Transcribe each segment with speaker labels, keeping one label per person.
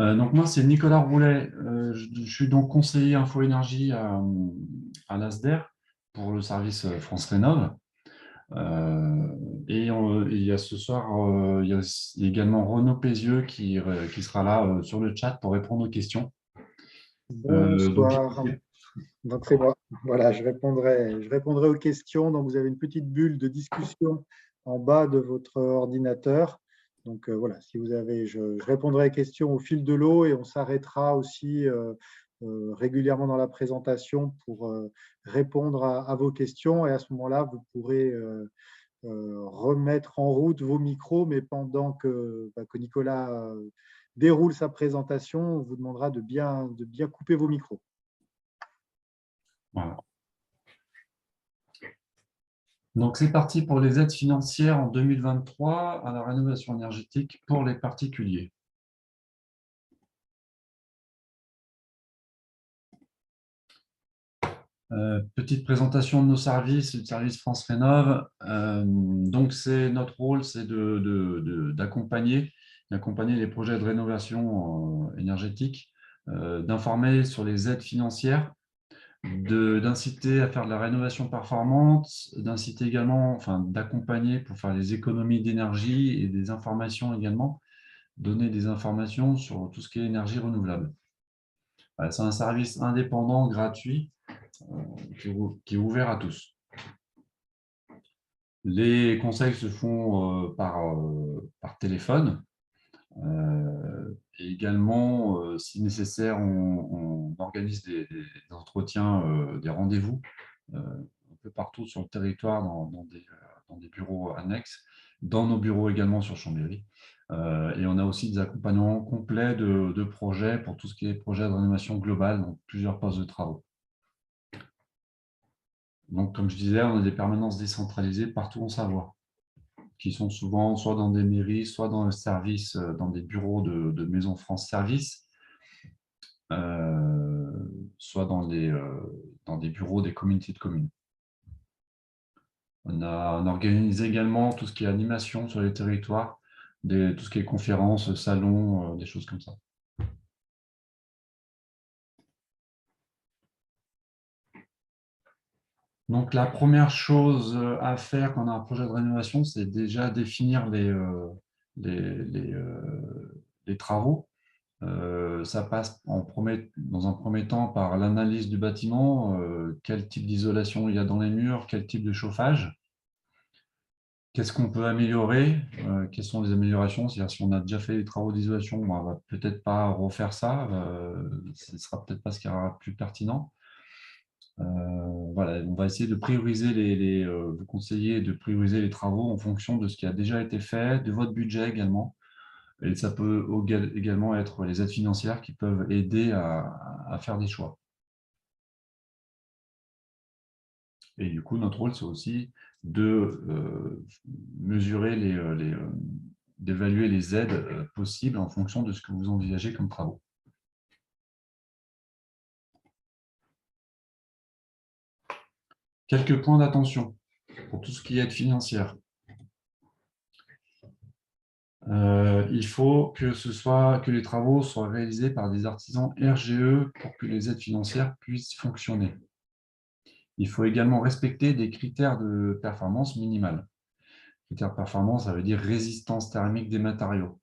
Speaker 1: Donc moi, c'est Nicolas Roulet. Je suis donc conseiller info-énergie à l'ASDER pour le service France Rénov. Il y a ce soir, il y a également Renaud Pézieux qui sera là sur le chat pour répondre aux questions. Donc,
Speaker 2: Bonsoir. Donc c'est moi. Voilà, je répondrai aux questions. Donc vous avez une petite bulle de discussion en bas de votre ordinateur. Donc voilà, si vous avez, je répondrai aux questions au fil de l'eau et on s'arrêtera aussi régulièrement dans la présentation pour répondre à vos questions. Et à ce moment-là, vous pourrez remettre en route vos micros, mais pendant que Nicolas déroule sa présentation, on vous demandera de bien couper vos micros.
Speaker 1: voilà. Donc c'est parti pour les aides financières en 2023 à la rénovation énergétique pour les particuliers. Petite présentation de nos services, le service France Rénov. Donc, notre rôle, c'est d'accompagner les projets de rénovation énergétique, d'informer sur les aides financières, d'inciter à faire de la rénovation performante, d'inciter également, enfin, d'accompagner pour faire les économies d'énergie et des informations également, donner des informations sur tout ce qui est énergie renouvelable. C'est un service indépendant, gratuit, qui est ouvert à tous. Les conseils se font par téléphone. Et également, si nécessaire, on organise des entretiens, des rendez-vous un peu partout sur le territoire dans des bureaux annexes, dans nos bureaux également sur Chambéry. Et on a aussi des accompagnements complets de projets pour tout ce qui est projet de rénovation globale, donc plusieurs postes de travaux. Donc, comme je disais, on a des permanences décentralisées partout en Savoie, qui sont souvent soit dans des mairies, soit dans le service, dans des bureaux de Maison France Service, soit dans des bureaux des communautés de communes. On organise également tout ce qui est animation sur les territoires, tout ce qui est conférences, salons, des choses comme ça. Donc, la première chose à faire quand on a un projet de rénovation, c'est déjà définir les travaux. Ça passe dans un premier temps par l'analyse du bâtiment, quel type d'isolation il y a dans les murs, quel type de chauffage, qu'est-ce qu'on peut améliorer, quelles sont les améliorations. C'est-à-dire, si on a déjà fait les travaux d'isolation, on ne va peut-être pas refaire ça, ce ne sera peut-être pas ce qui sera plus pertinent. Voilà, on va essayer de prioriser vous conseiller de prioriser les travaux en fonction de ce qui a déjà été fait, de votre budget également. Et ça peut également être les aides financières qui peuvent aider à faire des choix. Et du coup, notre rôle, c'est aussi de mesurer d'évaluer les aides possibles en fonction de ce que vous envisagez comme travaux. Quelques points d'attention pour tout ce qui est aide financière. Il faut que les travaux soient réalisés par des artisans RGE pour que les aides financières puissent fonctionner. Il faut également respecter des critères de performance minimale. Critères de performance, ça veut dire résistance thermique des matériaux.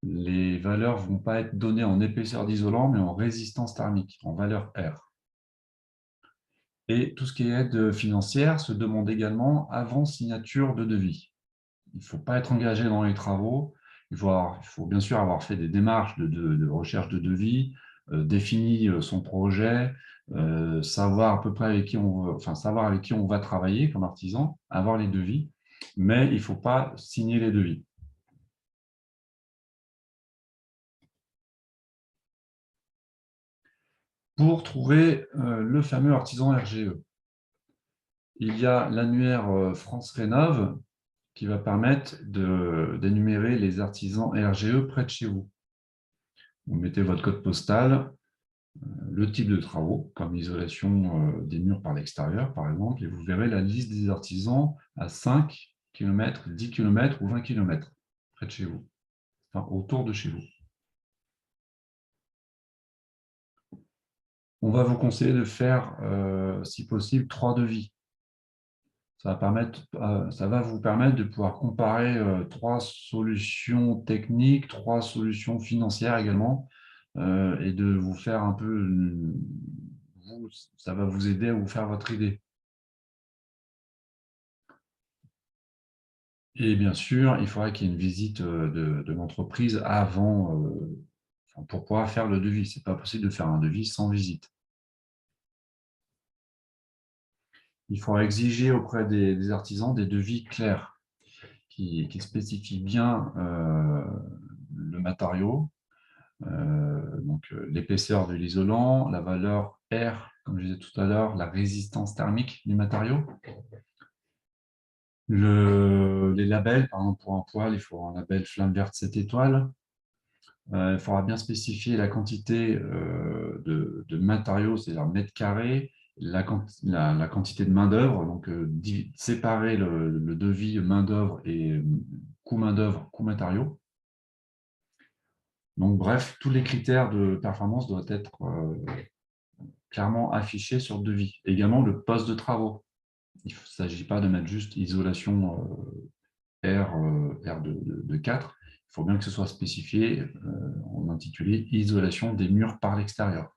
Speaker 1: Les valeurs ne vont pas être données en épaisseur d'isolant, mais en résistance thermique, en valeur R. Et tout ce qui est aide financière se demande également avant signature de devis. Il ne faut pas être engagé dans les travaux. Il faut bien sûr avoir fait des démarches de recherche de devis, défini son projet, savoir à peu près savoir avec qui on va travailler comme artisan, avoir les devis, mais il ne faut pas signer les devis. Pour trouver le fameux artisan RGE, il y a l'annuaire France Rénov qui va permettre d'énumérer les artisans RGE près de chez vous. Vous mettez votre code postal, le type de travaux, comme l'isolation des murs par l'extérieur, par exemple, et vous verrez la liste des artisans à 5 km, 10 km ou 20 km près de chez vous, enfin, autour de chez vous. on va vous conseiller de faire, si possible, 3 devis. Ça va vous permettre de pouvoir comparer 3 solutions techniques, 3 solutions financières également, et de vous faire un peu, ça va vous aider à vous faire votre idée. Et bien sûr, il faudra qu'il y ait une visite de l'entreprise avant, pour pouvoir faire le devis. Ce n'est pas possible de faire un devis sans visite. Il faudra exiger auprès des artisans des devis clairs qui spécifient bien le matériau, donc l'épaisseur de l'isolant, la valeur R, comme je disais tout à l'heure, la résistance thermique du matériau. Les labels, par exemple pour un poêle, il faut un label flamme verte 7 étoiles. Il faudra bien spécifier la quantité de matériaux, c'est-à-dire mètres carrés, la quantité de main-d'œuvre, donc séparer le devis main-d'œuvre et coût main-d'œuvre, coût matériaux. Donc, bref, tous les critères de performance doivent être clairement affichés sur le devis. Également, le poste de travaux. Il ne s'agit pas de mettre juste isolation R de 4. Il faut bien que ce soit spécifié en intitulé « Isolation des murs par l'extérieur ».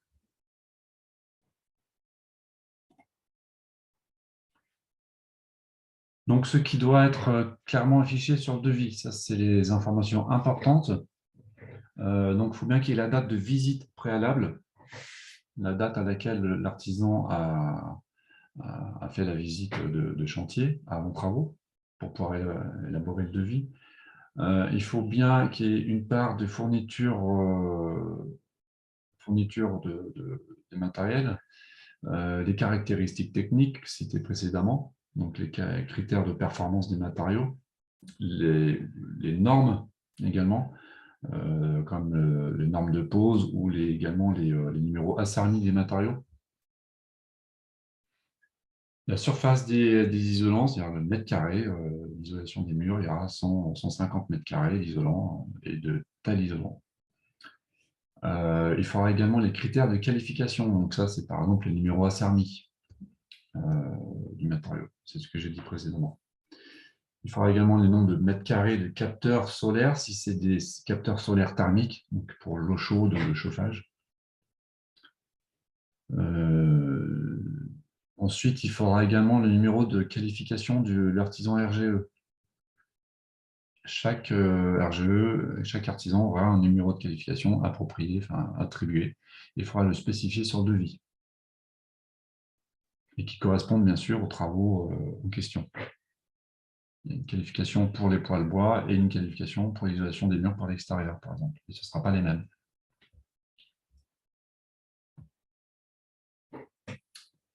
Speaker 1: Donc, ce qui doit être clairement affiché sur le devis, ça, c'est les informations importantes. Donc, il faut bien qu'il y ait la date de visite préalable, la date à laquelle l'artisan a fait la visite de chantier avant travaux pour pouvoir élaborer le devis. Il faut bien qu'il y ait une part de fourniture de matériel, les caractéristiques techniques citées précédemment, donc les critères de performance des matériaux, les normes également, comme les normes de pose ou également les numéros assermis des matériaux. La surface des isolants, c'est-à-dire le mètre carré, l'isolation des murs, il y aura 150 mètres carrés d'isolant et de tel isolant. Il faudra également les critères de qualification. Donc ça, c'est par exemple le numéro assermi du matériau. C'est ce que j'ai dit précédemment. Il faudra également les nombres de mètres carrés de capteurs solaires, si c'est des capteurs solaires thermiques, donc pour l'eau chaude, le chauffage. Ensuite, il faudra également le numéro de qualification de l'artisan RGE. Chaque RGE, chaque artisan aura un numéro de qualification approprié, enfin attribué. Il faudra le spécifier sur le devis. Et qui correspondent bien sûr aux travaux en question. Il y a une qualification pour les poêles bois et une qualification pour l'isolation des murs par l'extérieur, par exemple. Et ce ne sera pas les mêmes.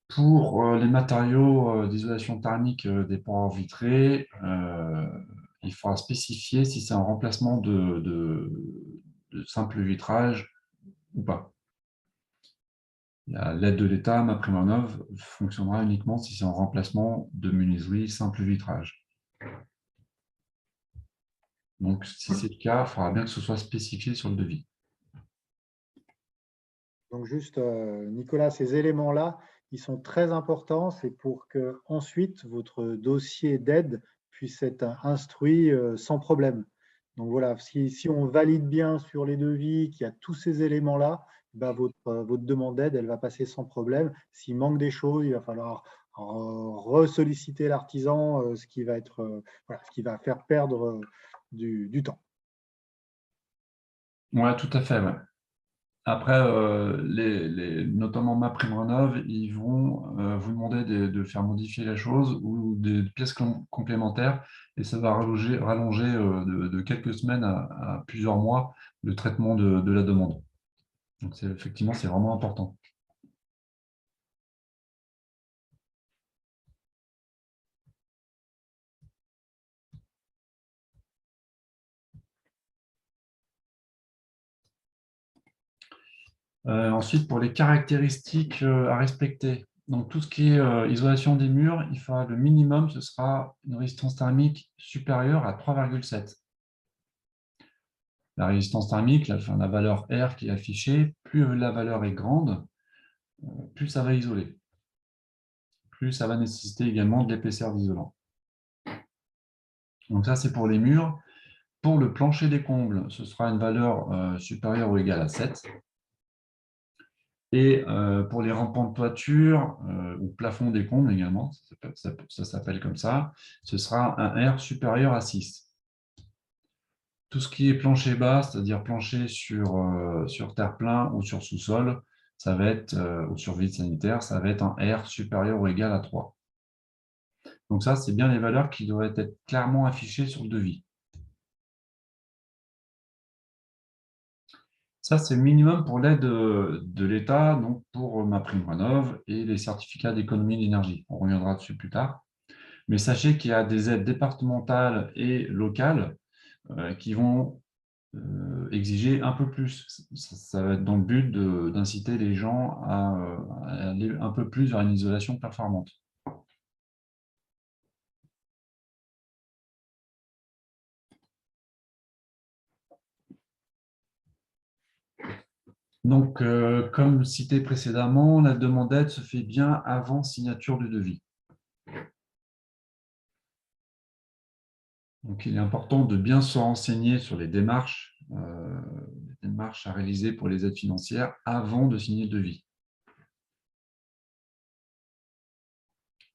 Speaker 1: Pour les matériaux d'isolation thermique des ports vitrés, il faudra spécifier si c'est un remplacement de simple vitrage ou pas. L'aide de l'État, MaPrimeRénov', fonctionnera uniquement si c'est en remplacement de menuiserie simple vitrage. Donc, si c'est le cas, il faudra bien que ce soit spécifié sur le devis.
Speaker 2: Donc juste, Nicolas, ces éléments-là, ils sont très importants. C'est pour que ensuite votre dossier d'aide puisse être instruit sans problème. Donc voilà, si on valide bien sur les devis qu'il y a tous ces éléments-là, ben votre demande d'aide, elle va passer sans problème. S'il manque des choses, il va falloir ressolliciter l'artisan, ce qui va être, voilà, ce qui va faire perdre du temps.
Speaker 1: Oui, tout à fait. Ouais. Après, notamment MaPrimeRénov', ils vont vous demander de faire modifier la chose ou des pièces complémentaires et ça va rallonger de quelques semaines à plusieurs mois le traitement de la demande. Donc, effectivement, c'est vraiment important. Ensuite, pour les caractéristiques à respecter, donc tout ce qui est isolation des murs, il faudra le minimum, ce sera une résistance thermique supérieure à 3,7. La résistance thermique, la valeur R qui est affichée, plus la valeur est grande, plus ça va isoler. Plus ça va nécessiter également de l'épaisseur d'isolant. Donc ça, c'est pour les murs. Pour le plancher des combles, ce sera une valeur supérieure ou égale à 7. Et pour les rampants de toiture ou plafond des combles également, ça s'appelle comme ça, ce sera un R supérieur à 6. Tout ce qui est plancher bas, c'est-à-dire plancher sur terre-plein ou sur sous-sol, ça va être, ou sur vide sanitaire, ça va être un R supérieur ou égal à 3. Donc ça, c'est bien les valeurs qui devraient être clairement affichées sur le devis. Ça, c'est le minimum pour l'aide de l'État, donc pour MaPrimeRénov' et les certificats d'économie d'énergie. On reviendra dessus plus tard. Mais sachez qu'il y a des aides départementales et locales qui vont exiger un peu plus. Ça va être dans le but d'inciter les gens à aller un peu plus vers une isolation performante. Donc, comme cité précédemment, la demande d'aide se fait bien avant signature du devis. Donc, il est important de bien se renseigner sur les démarches à réaliser pour les aides financières avant de signer le devis.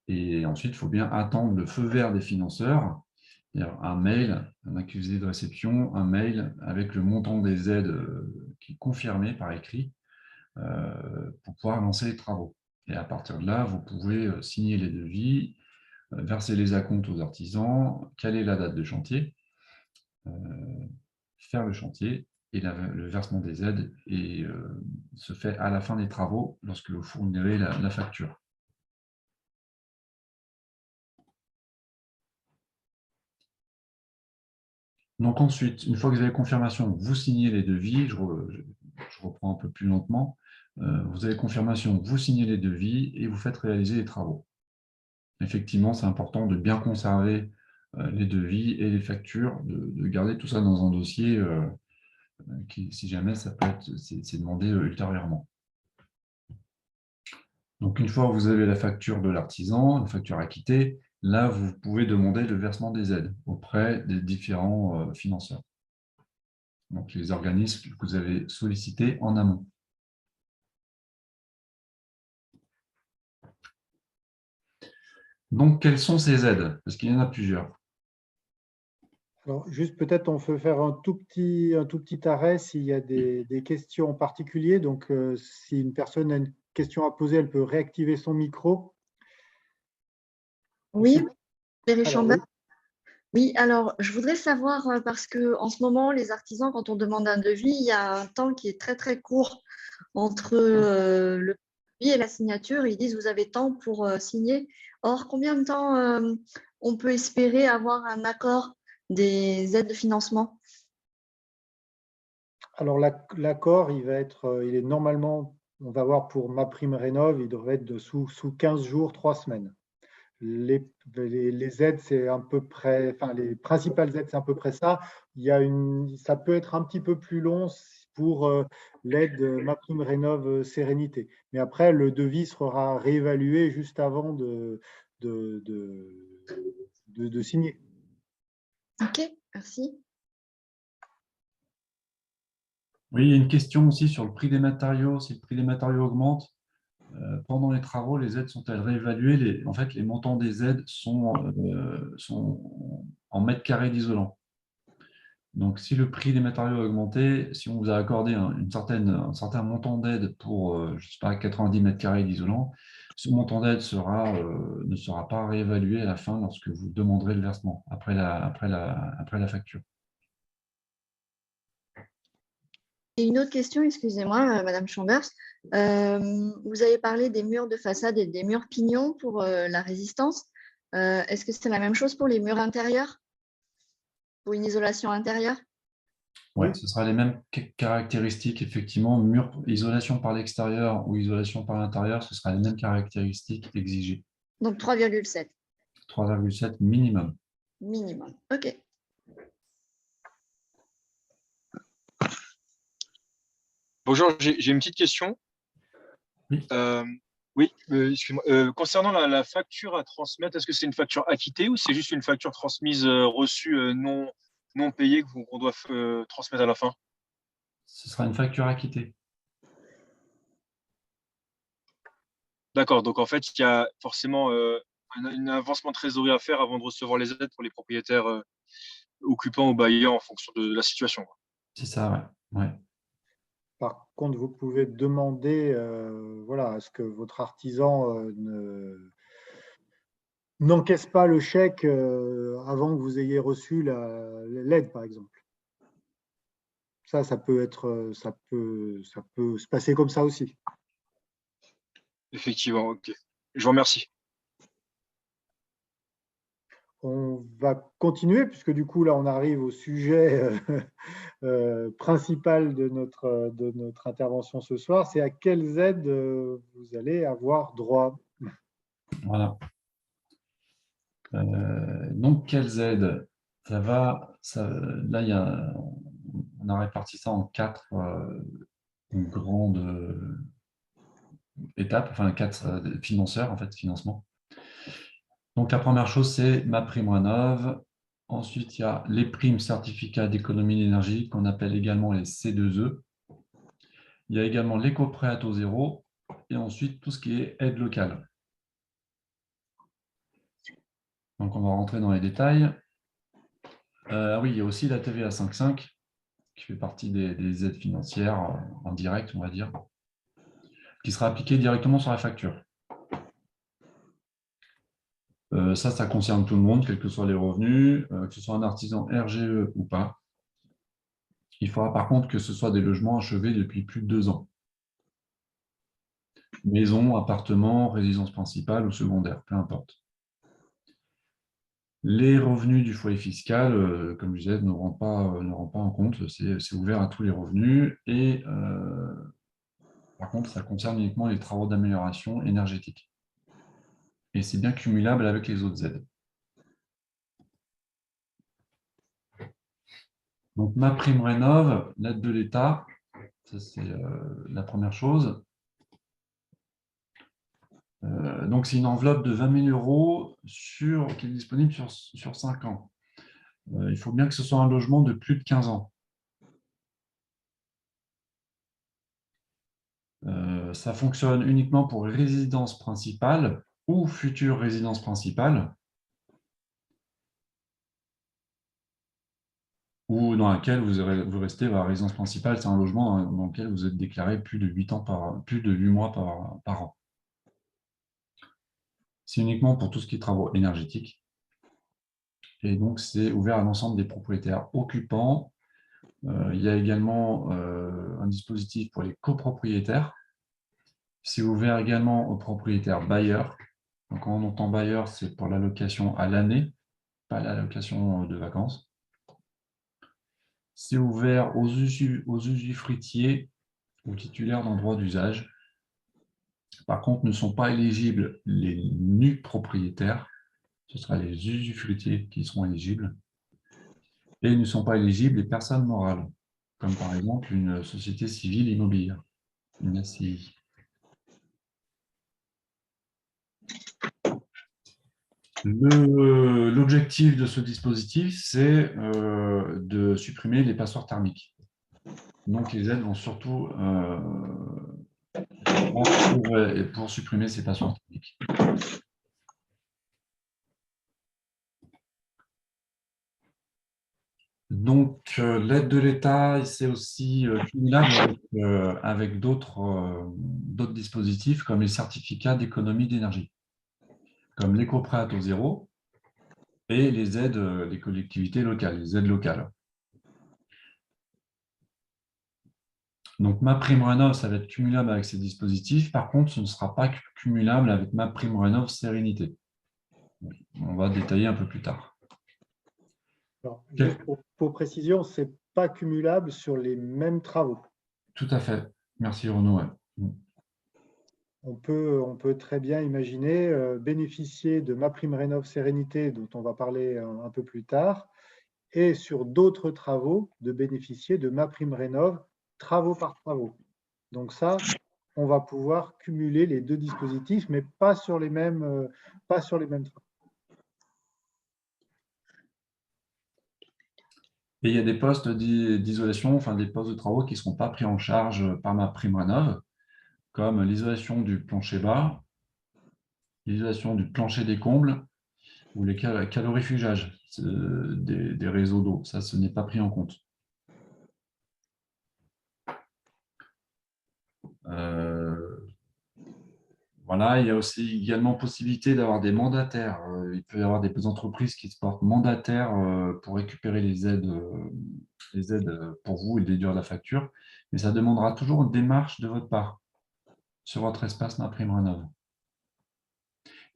Speaker 1: Et ensuite, il faut bien attendre le feu vert des financeurs, un mail, un accusé de réception, un mail avec le montant des aides qui est confirmé par écrit pour pouvoir lancer les travaux. Et à partir de là, vous pouvez signer les devis, verser les acomptes aux artisans, caler la date de chantier, faire le chantier et le versement des aides se fait à la fin des travaux lorsque vous fournirez la facture. Donc ensuite, une fois que vous avez confirmation, vous signez les devis. Je reprends un peu plus lentement. Vous avez confirmation, vous signez les devis et vous faites réaliser les travaux. Effectivement, c'est important de bien conserver les devis et les factures, de garder tout ça dans un dossier qui, si jamais ça peut être, c'est demandé ultérieurement. Donc, une fois que vous avez la facture de l'artisan, la facture acquittée, là, vous pouvez demander le versement des aides auprès des différents financeurs. Donc, les organismes que vous avez sollicités en amont. Donc, quelles sont ces aides? Parce qu'il y en a plusieurs.
Speaker 2: Alors, juste peut-être on peut faire un tout petit arrêt s'il y a des questions en particulier. Donc, si une personne a une question à poser, elle peut réactiver son micro.
Speaker 3: Oui, Valérie
Speaker 2: Alors,
Speaker 3: Chambard.
Speaker 2: oui.
Speaker 3: Oui, alors je voudrais savoir, parce que en ce moment, les artisans, quand on demande un devis, il y a un temps qui est très très court entre le devis et la signature. Ils disent vous avez temps pour signer. Or, combien de temps on peut espérer avoir un accord des aides de financement?
Speaker 2: Alors, l'accord, il est normalement, on va voir pour MaPrimeRénov', il devrait être sous 15 jours, 3 semaines. Les aides, c'est à peu près, enfin, les principales aides, c'est à peu près ça. Ça peut être un petit peu plus long pour l'aide MaPrimeRénov' Sérénité. Mais après, le devis sera réévalué juste avant de signer.
Speaker 3: Ok, merci.
Speaker 1: Oui, il y a une question aussi sur le prix des matériaux. Si le prix des matériaux augmente, pendant les travaux, les aides sont-elles réévaluées? En fait, les montants des aides sont en mètres carrés d'isolant. Donc, si le prix des matériaux a augmenté, si on vous a accordé un certain montant d'aide pour, je sais pas, 90 mètres carrés d'isolant, ce montant d'aide ne sera pas réévalué à la fin lorsque vous demanderez le versement, après la facture.
Speaker 3: Et une autre question, excusez-moi, Madame Chambers. Vous avez parlé des murs de façade et des murs pignons pour la résistance. Est-ce que c'est la même chose pour les murs intérieurs, pour une isolation intérieure?
Speaker 1: Oui,
Speaker 2: Oui.
Speaker 1: ce sera les mêmes caractéristiques, effectivement. Isolation par l'extérieur ou isolation par l'intérieur, ce sera les mêmes caractéristiques exigées.
Speaker 3: Donc 3,7
Speaker 1: 3,7 minimum.
Speaker 3: minimum. OK.
Speaker 4: Bonjour, j'ai une petite question. Euh, oui, excuse-moi. Concernant la facture à transmettre, est-ce que c'est une facture acquittée ou c'est juste une facture transmise, reçue, non payée qu'on doit transmettre à la fin?
Speaker 1: Ce sera une facture acquittée.
Speaker 4: D'accord, donc en fait, il y a forcément un avancement de trésorerie à faire avant de recevoir les aides pour les propriétaires occupants ou bailleurs en fonction de la situation, quoi.
Speaker 1: C'est ça, ouais.
Speaker 2: Par contre, vous pouvez demander voilà, à ce que votre artisan n'encaisse pas le chèque avant que vous ayez reçu l'aide, par exemple. Ça peut être, ça peut se passer comme ça aussi.
Speaker 4: Effectivement, ok. Je vous remercie.
Speaker 2: On va continuer puisque du coup là on arrive au sujet principal de notre intervention ce soir. C'est à quelles aides vous allez avoir droit.
Speaker 1: Voilà. Donc, quelles aides? Là, on a réparti ça en 4 grandes étapes, enfin 4 financeurs, en fait, financement. Donc, la première chose, c'est MaPrimeRénov'. Ensuite, il y a les primes certificats d'économie d'énergie qu'on appelle également les C2E. Il y a également l'éco-prêt à taux zéro et ensuite tout ce qui est aide locale. Donc, on va rentrer dans les détails. Oui, il y a aussi la TVA 5.5 qui fait partie des aides financières en direct, on va dire, qui sera appliquée directement sur la facture. Ça concerne tout le monde, quels que soient les revenus, que ce soit un artisan RGE ou pas. Il faudra par contre que ce soit des logements achevés depuis plus de 2 ans. Maison, appartement, résidence principale ou secondaire, peu importe. Les revenus du foyer fiscal, comme je disais, ne rentrent pas en compte. C'est ouvert à tous les revenus. Et par contre, ça concerne uniquement les travaux d'amélioration énergétique. Et c'est bien cumulable avec les autres aides. Donc, MaPrimeRénov', l'aide de l'État, ça c'est la première chose. Donc, c'est une enveloppe de 20 000 € qui est disponible sur 5 ans. Il faut bien que ce soit un logement de plus de 15 ans. Ça fonctionne uniquement pour résidence principale ou future résidence principale, ou dans laquelle vous restez. La résidence principale, c'est un logement dans lequel vous êtes déclaré plus de 8 mois par an. C'est uniquement pour tout ce qui est travaux énergétiques. Et donc, c'est ouvert à l'ensemble des propriétaires occupants. Il y a également un dispositif pour les copropriétaires. C'est ouvert également aux propriétaires bailleurs. Donc, quand on entend bailleur, c'est pour l'allocation à l'année, pas l'allocation de vacances. C'est ouvert aux usufruitiers ou titulaires d'un droit d'usage. Par contre, ne sont pas éligibles les nus propriétaires. Ce sera les usufruitiers qui seront éligibles. Et ne sont pas éligibles les personnes morales, comme par exemple une société civile immobilière, une SCI. L'objectif de ce dispositif, c'est de supprimer les passoires thermiques. Donc, les aides vont surtout pour supprimer ces passoires thermiques. Donc, l'aide de l'État, c'est aussi cumulable avec d'autres dispositifs comme les certificats d'économie d'énergie, comme l'éco-prêt à taux zéro et les aides des collectivités locales, les aides locales. Donc, MaPrimeRénov', ça va être cumulable avec ces dispositifs. Par contre, ce ne sera pas cumulable avec MaPrimeRénov' Sérénité. On va détailler un peu plus tard.
Speaker 2: Alors, juste pour précision, ce n'est pas cumulable sur les mêmes travaux.
Speaker 1: Tout à fait. Merci Renaud. Ouais.
Speaker 2: On peut très bien imaginer bénéficier de MaPrimeRénov' Sérénité, dont on va parler un peu plus tard, et sur d'autres travaux, de bénéficier de MaPrimeRénov' travaux par travaux. Donc ça, on va pouvoir cumuler les deux dispositifs, mais pas sur les mêmes travaux.
Speaker 1: Et il y a des postes d'isolation, enfin des postes de travaux qui ne seront pas pris en charge par MaPrimeRénov', comme l'isolation du plancher bas, l'isolation du plancher des combles ou les calorifugage des réseaux d'eau. Ça, ce n'est pas pris en compte. Voilà, il y a aussi également possibilité d'avoir des mandataires. Il peut y avoir des entreprises qui se portent mandataires pour récupérer les aides pour vous et déduire la facture, mais ça demandera toujours une démarche de votre part sur votre espace MaPrimeRénov'.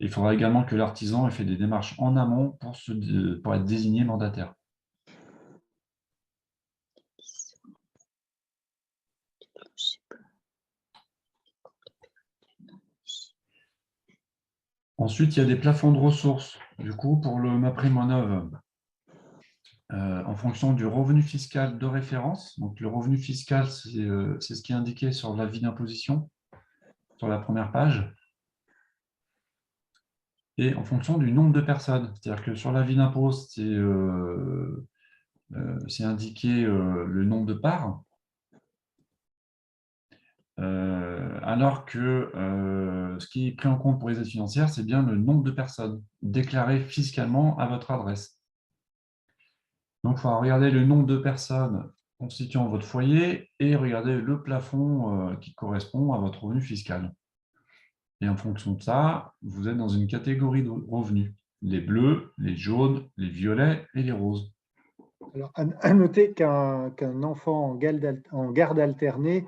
Speaker 1: Il faudra également que l'artisan ait fait des démarches en amont pour être désigné mandataire. Ensuite, il y a des plafonds de ressources. Du coup, pour le MaPrimeRénov', en fonction du revenu fiscal de référence. Donc, le revenu fiscal, c'est ce qui est indiqué sur l'avis d'imposition, sur la première page. Et en fonction du nombre de personnes. C'est-à-dire que sur l'avis d'impôt, c'est indiqué le nombre de parts. Alors que ce qui est pris en compte pour les aides financières, c'est bien le nombre de personnes déclarées fiscalement à votre adresse. Donc, il faudra regarder le nombre de personnes constituant votre foyer et regarder le plafond qui correspond à votre revenu fiscal. Et en fonction de ça, vous êtes dans une catégorie de revenus. Les bleus, les jaunes, les violets et les roses.
Speaker 2: Alors, à noter qu'un enfant en garde alternée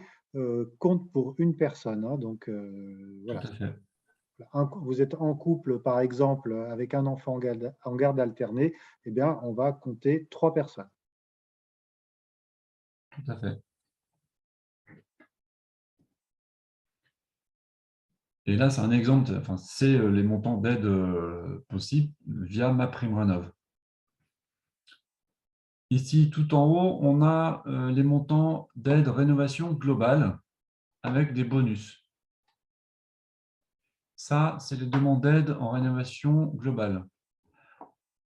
Speaker 2: compte pour une personne. Hein, donc, voilà.
Speaker 1: Tout à fait.
Speaker 2: Vous êtes en couple, par exemple, avec un enfant en garde alternée, eh bien, on va compter 3 personnes.
Speaker 1: Tout à fait. Et là, c'est un exemple, c'est les montants d'aide possibles via MaPrimeRénov'. Ici, tout en haut, on a les montants d'aide rénovation globale avec des bonus. Ça, c'est les demandes d'aide en rénovation globale.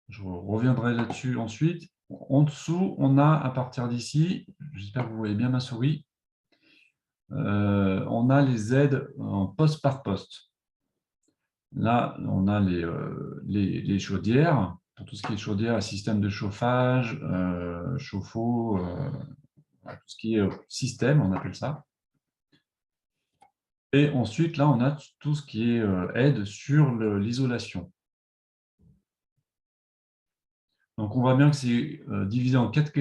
Speaker 1: Je reviendrai là-dessus ensuite. En dessous, on a, à partir d'ici, j'espère que vous voyez bien ma souris, on a les aides en poste par poste. Là, on a les chaudières, pour tout ce qui est chaudière, système de chauffage, chauffe-eau, tout ce qui est système, on appelle ça. Et ensuite, là, on a tout ce qui est aide sur l'isolation. Donc, on voit bien que c'est divisé en quatre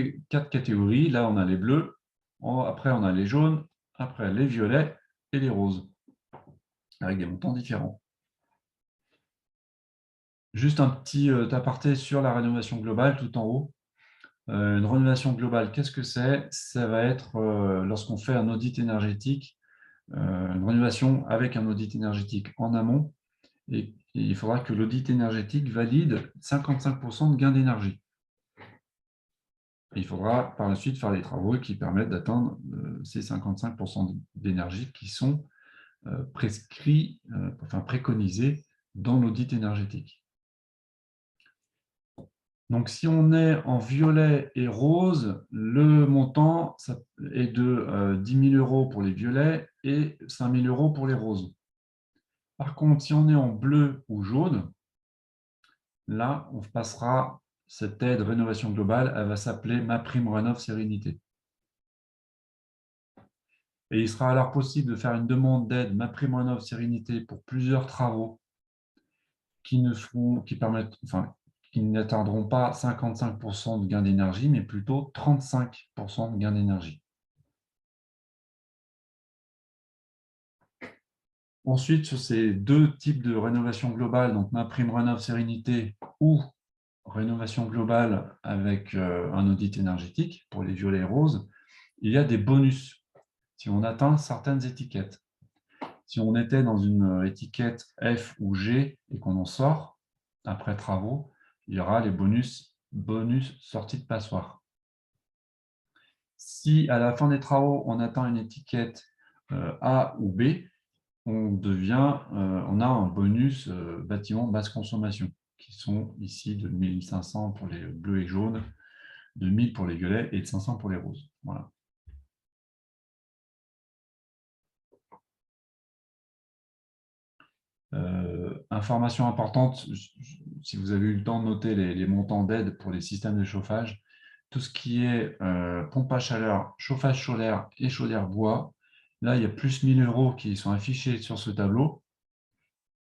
Speaker 1: catégories. Là, on a les bleus, après, on a les jaunes, après les violets et les roses, avec des montants différents. Juste un petit aparté sur la rénovation globale, tout en haut. Une rénovation globale, qu'est-ce que c'est? Ça va être, lorsqu'on fait un audit énergétique, une rénovation avec un audit énergétique en amont, et il faudra que l'audit énergétique valide 55% de gain d'énergie. Il faudra par la suite faire des travaux qui permettent d'atteindre ces 55% d'énergie qui sont préconisés dans l'audit énergétique. Donc, si on est en violet et rose, le montant est de 10 000 € pour les violets et 5 000 € pour les roses. Par contre, si on est en bleu ou jaune, là, on passera cette aide rénovation globale, elle va s'appeler MaPrimeRénov' Sérénité. Et il sera alors possible de faire une demande d'aide MaPrimeRénov' Sérénité pour plusieurs travaux qui n'atteindront pas 55% de gain d'énergie, mais plutôt 35% de gain d'énergie. Ensuite, sur ces deux types de rénovation globale, donc MaPrimeRénov' Sérénité ou rénovation globale avec un audit énergétique pour les violets et roses, il y a des bonus si on atteint certaines étiquettes. Si on était dans une étiquette F ou G et qu'on en sort après travaux, il y aura les bonus sortie de passoire. Si à la fin des travaux, on atteint une étiquette A ou B, on a un bonus bâtiment basse consommation, qui sont ici de 1500 pour les bleus et jaunes, de 1000 pour les violets et de 500 pour les roses. Voilà. Information importante, si vous avez eu le temps de noter les montants d'aide pour les systèmes de chauffage, tout ce qui est pompe à chaleur, chauffage solaire et chaudière bois, là, il y a plus 1000 € qui sont affichés sur ce tableau.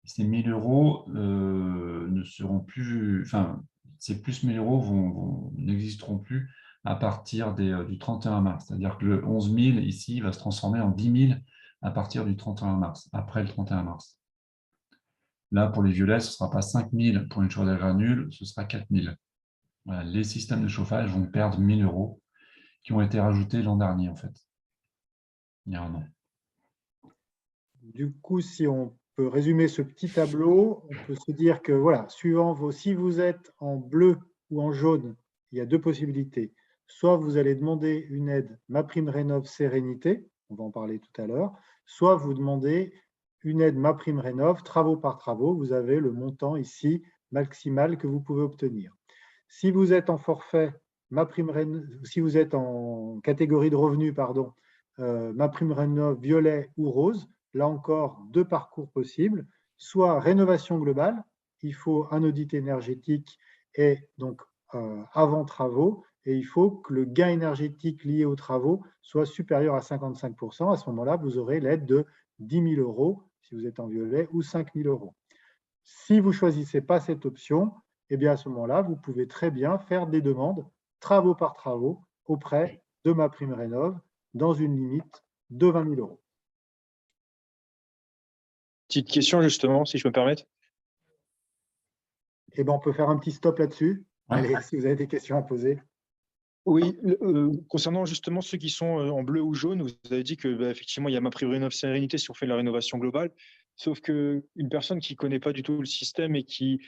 Speaker 1: Ces 1000 € ne seront plus, enfin, ces plus 1000 € n'existeront plus à partir du 31 mars. C'est-à-dire que le 11 000 ici va se transformer en 10 000 à partir du 31 mars, après le 31 mars. Là, pour les violets, ce ne sera pas 5 000 pour une chaudière granule, ce sera 4 000. Voilà, les systèmes de chauffage vont perdre 1 000 € qui ont été rajoutés l'an dernier, en fait, il y a un an.
Speaker 2: Du coup, si on peut résumer ce petit tableau, on peut se dire que voilà, si vous êtes en bleu ou en jaune, il y a deux possibilités. Soit vous allez demander une aide MaPrimeRénov' Sérénité, on va en parler tout à l'heure, soit vous demandez une aide MaPrimeRénov' travaux par travaux, vous avez le montant ici maximal que vous pouvez obtenir. Si vous êtes en forfait si vous êtes en catégorie de revenus, pardon, MaPrimeRénov' violet ou rose, là encore, deux parcours possibles, soit rénovation globale, il faut un audit énergétique et donc avant travaux, et il faut que le gain énergétique lié aux travaux soit supérieur à 55%. À ce moment-là, vous aurez l'aide de 10 000 € si vous êtes en violet ou 5 000 €. Si vous ne choisissez pas cette option, eh bien à ce moment-là, vous pouvez très bien faire des demandes travaux par travaux auprès de MaPrimeRénov' dans une limite de 20 000 €.
Speaker 4: Petite question justement, si je me permets.
Speaker 2: Eh bien, on peut faire un petit stop là-dessus.
Speaker 1: Ouais.
Speaker 2: Allez, si vous avez des questions à poser.
Speaker 4: Oui, concernant justement ceux qui sont en bleu ou jaune, vous avez dit que effectivement il y a MaPrimeRénov' Sérénité si on fait la rénovation globale, sauf qu'une personne qui ne connaît pas du tout le système et qui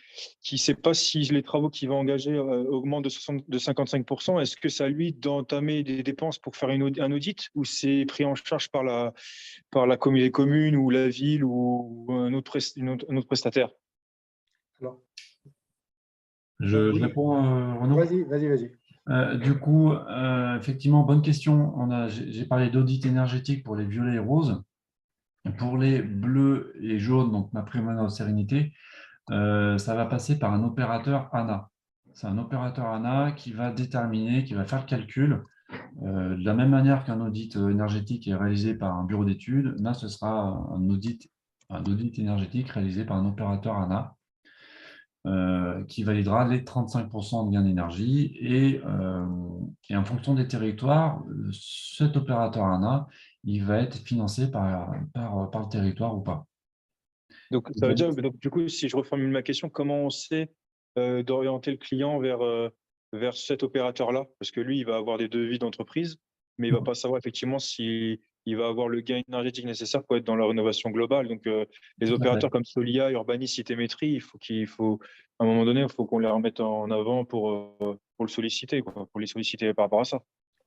Speaker 4: ne sait pas si les travaux qu'il va engager augmentent de 55%, est-ce que c'est à lui d'entamer des dépenses pour faire un audit ou c'est pris en charge par la commune ou la ville ou un autre prestataire?
Speaker 2: Alors,
Speaker 1: Je
Speaker 2: oui.
Speaker 1: réponds, Renaud.
Speaker 2: Vas-y.
Speaker 1: Du coup, effectivement, bonne question. J'ai parlé d'audit énergétique pour les violets et roses. Pour les bleus et jaunes, donc MaPrimeRénov' Sérénité, ça va passer par un opérateur ANA. C'est un opérateur ANA qui va déterminer, qui va faire le calcul. De la même manière qu'un audit énergétique est réalisé par un bureau d'études, là, ce sera un audit énergétique réalisé par un opérateur ANA. Qui validera les 35% de gain d'énergie et en fonction des territoires, cet opérateur ANA, il va être financé par le territoire ou pas.
Speaker 4: Donc, ça veut dire, donc, du coup, si je reformule ma question, comment on sait d'orienter le client vers cet opérateur-là? Parce que lui, il va avoir des devis d'entreprise, mais il ne va pas savoir effectivement s'il va avoir le gain énergétique nécessaire pour être dans la rénovation globale. Donc, les opérateurs comme Solia, Urbanis, Citémétrie, à un moment donné, il faut qu'on les remette en avant pour le solliciter, pour les solliciter par rapport à ça.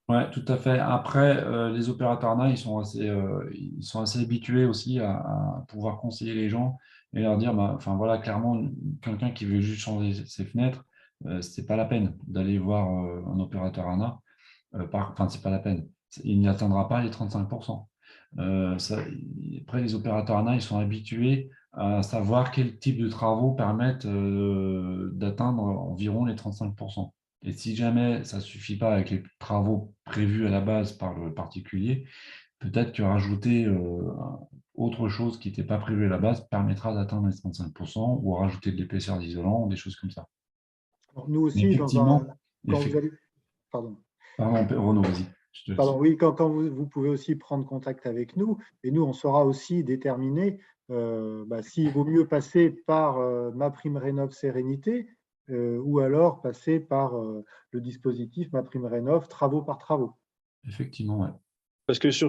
Speaker 1: Oui, tout à fait. Après, les opérateurs ANA, ils sont assez habitués aussi à pouvoir conseiller les gens et leur dire, enfin voilà, clairement, quelqu'un qui veut juste changer ses fenêtres, ce n'est pas la peine d'aller voir un opérateur ANA. Enfin, ce n'est pas la peine. Il n'atteindra pas les 35%. Après, les opérateurs ANA, ils sont habitués à savoir quel type de travaux permettent d'atteindre environ les 35%. Et si jamais ça ne suffit pas avec les travaux prévus à la base par le particulier, peut-être que rajouter autre chose qui n'était pas prévu à la base permettra d'atteindre les 35% ou rajouter de l'épaisseur d'isolant, des choses comme ça.
Speaker 2: Nous aussi, Pardon.
Speaker 1: Pardon, Renaud, vas-y.
Speaker 2: Pardon, oui, quand vous pouvez aussi prendre contact avec nous, et nous, on saura aussi déterminer s'il vaut mieux passer par MaPrimeRénov' Sérénité ou alors passer par le dispositif MaPrimeRénov' travaux par travaux.
Speaker 1: Effectivement, oui.
Speaker 4: Parce que sur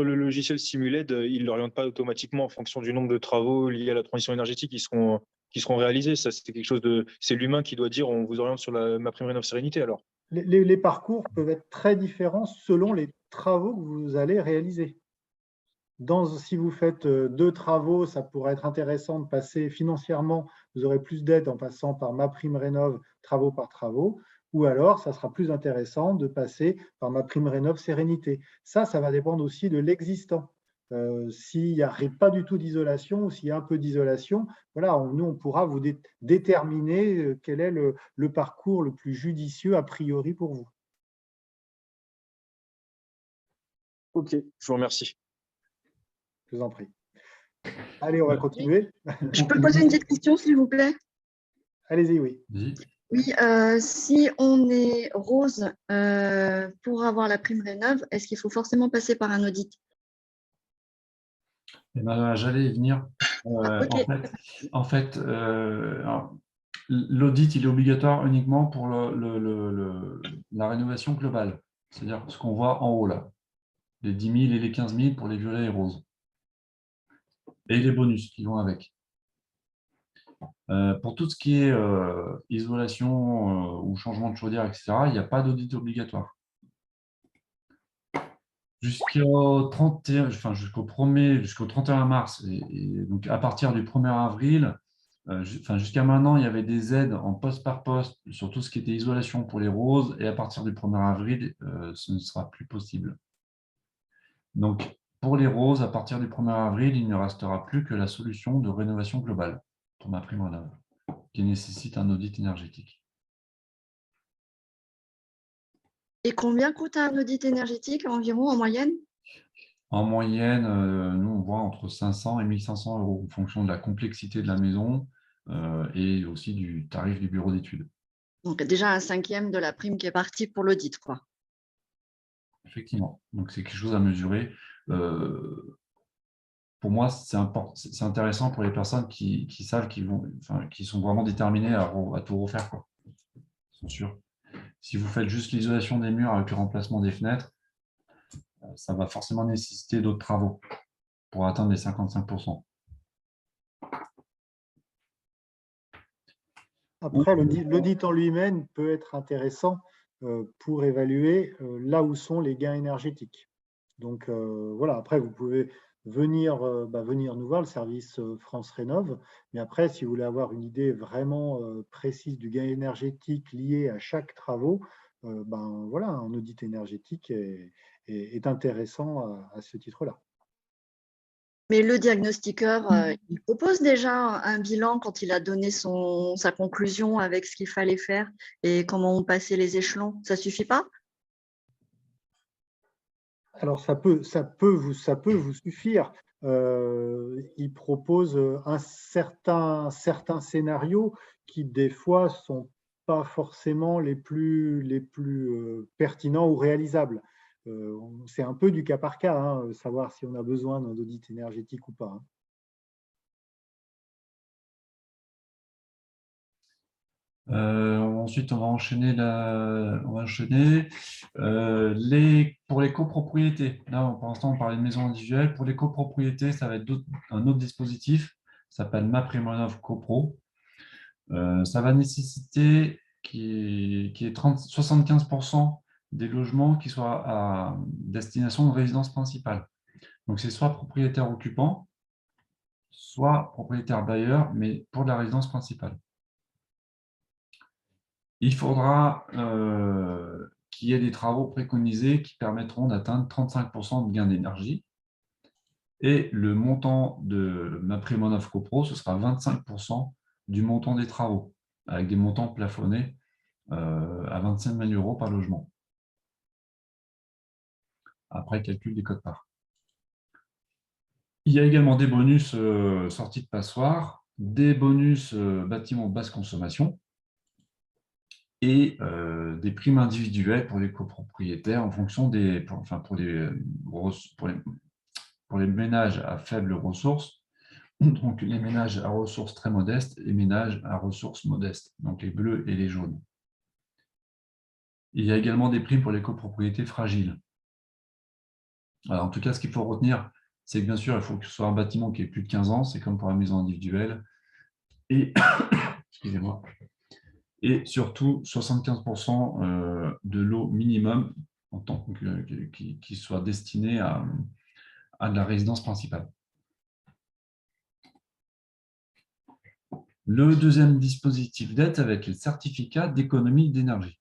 Speaker 4: le logiciel Simuled, il ne l'oriente pas automatiquement en fonction du nombre de travaux liés à la transition énergétique qui seront réalisés. Ça, c'est l'humain qui doit dire on vous oriente sur la MaPrimeRénov' Sérénité alors.
Speaker 2: Les parcours peuvent être très différents selon les travaux que vous allez réaliser. si vous faites 2 travaux, ça pourrait être intéressant de passer financièrement, vous aurez plus d'aide en passant par MaPrimeRénov' travaux par travaux, ou alors ça sera plus intéressant de passer par MaPrimeRénov' Sérénité. Ça va dépendre aussi de l'existant. S'il n'y a pas du tout d'isolation ou s'il y a un peu d'isolation, voilà, nous, on pourra vous déterminer quel est le parcours le plus judicieux a priori pour vous.
Speaker 4: Ok, je vous remercie.
Speaker 2: Je vous en prie. Allez, on va continuer.
Speaker 3: Je peux poser une petite question, s'il vous plaît?
Speaker 2: Allez-y, oui.
Speaker 3: Oui, si on est rose pour avoir la prime rénov', est-ce qu'il faut forcément passer par un audit?
Speaker 1: Eh ben, j'allais y venir.
Speaker 3: Ok.
Speaker 1: En fait, l'audit, il est obligatoire uniquement pour la rénovation globale, c'est-à-dire ce qu'on voit en haut là, les 10 000 et les 15 000 pour les violets et roses, et les bonus qui vont avec. Pour tout ce qui est isolation ou changement de chaudière, etc., il n'y a pas d'audit obligatoire. Jusqu'au 31 mars, et donc à partir du 1er avril, jusqu'à maintenant, il y avait des aides en poste par poste sur tout ce qui était isolation pour les roses, et à partir du 1er avril, ce ne sera plus possible. Donc, pour les roses, à partir du 1er avril, il ne restera plus que la solution de rénovation globale pour MaPrimeRénov', qui nécessite un audit énergétique.
Speaker 3: Et combien coûte un audit énergétique environ en moyenne?
Speaker 1: En moyenne, nous, on voit entre 500 et 1 500 € en fonction de la complexité de la maison et aussi du tarif du bureau d'études.
Speaker 3: Donc déjà un cinquième de la prime qui est partie pour l'audit, quoi.
Speaker 1: Effectivement. Donc, c'est quelque chose à mesurer. Pour moi, c'est intéressant pour les personnes qui savent qui sont vraiment déterminées à tout refaire, quoi. C'est sûr. Si vous faites juste l'isolation des murs avec le remplacement des fenêtres, ça va forcément nécessiter d'autres travaux pour atteindre les 55%.
Speaker 2: Après, l'audit en lui-même peut être intéressant pour évaluer là où sont les gains énergétiques. Donc voilà, après, vous pouvez venir nous voir, le service France Rénov'. Mais après, si vous voulez avoir une idée vraiment précise du gain énergétique lié à chaque travaux, voilà, un audit énergétique est intéressant à ce titre-là.
Speaker 3: Mais le diagnostiqueur, il propose déjà un bilan quand il a donné sa conclusion avec ce qu'il fallait faire et comment on passait les échelons. Ça ne suffit pas?
Speaker 2: Alors, ça peut vous suffire. Il propose un certain scénario qui, des fois, ne sont pas forcément les plus pertinents ou réalisables. C'est un peu du cas par cas, hein, savoir si on a besoin d'un audit énergétique ou pas. Hein.
Speaker 1: Ensuite, on va enchaîner. Pour les copropriétés. Là, pour l'instant, on parlait de maisons individuelles. Pour les copropriétés, ça va être un autre dispositif. Ça s'appelle MaPrimeRénov' CoPro. Ça va nécessiter qu'il y ait 75% des logements qui soient à destination de résidence principale. Donc, c'est soit propriétaire occupant, soit propriétaire bailleur, mais pour la résidence principale. Il faudra qu'il y ait des travaux préconisés qui permettront d'atteindre 35% de gain d'énergie. Et le montant de MaPrimeRénov' CoPro, ce sera 25% du montant des travaux, avec des montants plafonnés à 25 000 € par logement. Après calcul des quotes-parts. Il y a également des bonus sorties de passoire, des bonus bâtiments basse consommation, et des primes individuelles pour les copropriétaires en fonction pour les ménages à faibles ressources, donc les ménages à ressources très modestes et ménages à ressources modestes, donc les bleus et les jaunes. Il y a également des primes pour les copropriétés fragiles. Alors, en tout cas, ce qu'il faut retenir, c'est que bien sûr, il faut que ce soit un bâtiment qui ait plus de 15 ans, c'est comme pour la maison individuelle, et excusez-moi. Et surtout 75% de l'eau minimum qui soit destinée à de la résidence principale. Le deuxième dispositif d'aide avec les certificats d'économie d'énergie.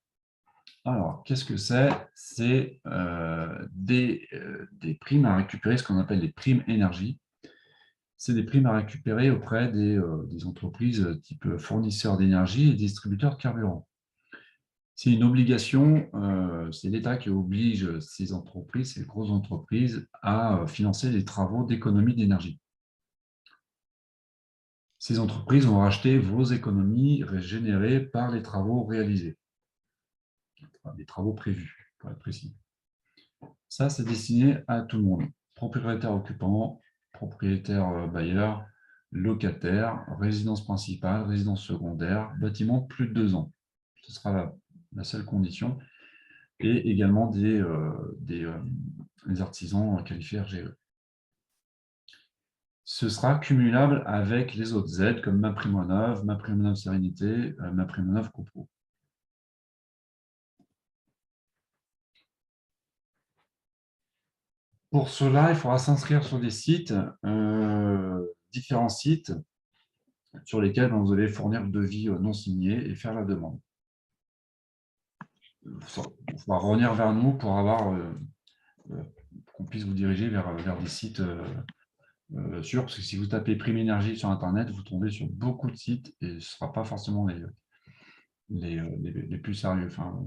Speaker 1: Alors, qu'est-ce que c'est? C'est des primes à récupérer, ce qu'on appelle les primes énergie. C'est des primes à récupérer auprès des entreprises type fournisseurs d'énergie et distributeurs de carburant. C'est une obligation, c'est l'État qui oblige ces entreprises, ces grosses entreprises, à financer les travaux d'économie d'énergie. Ces entreprises vont racheter vos économies générées par les travaux réalisés, enfin, les travaux prévus, pour être précis. Ça, c'est destiné à tout le monde, propriétaire occupant, propriétaire bailleur, locataire, résidence principale, résidence secondaire, bâtiment plus de 2 ans. Ce sera la seule condition. Et également des artisans qualifiés RGE. Ce sera cumulable avec les autres aides comme MaPrimeRénov', Sérénité, MaPrimeRénov' CoPro. Pour cela, il faudra s'inscrire sur des sites, différents sites, sur lesquels vous allez fournir le devis non signé et faire la demande. Il faudra revenir vers nous pour qu'on puisse vous diriger vers des sites sûrs, parce que si vous tapez prime énergie sur Internet, vous tombez sur beaucoup de sites et ce ne sera pas forcément les plus sérieux. Enfin,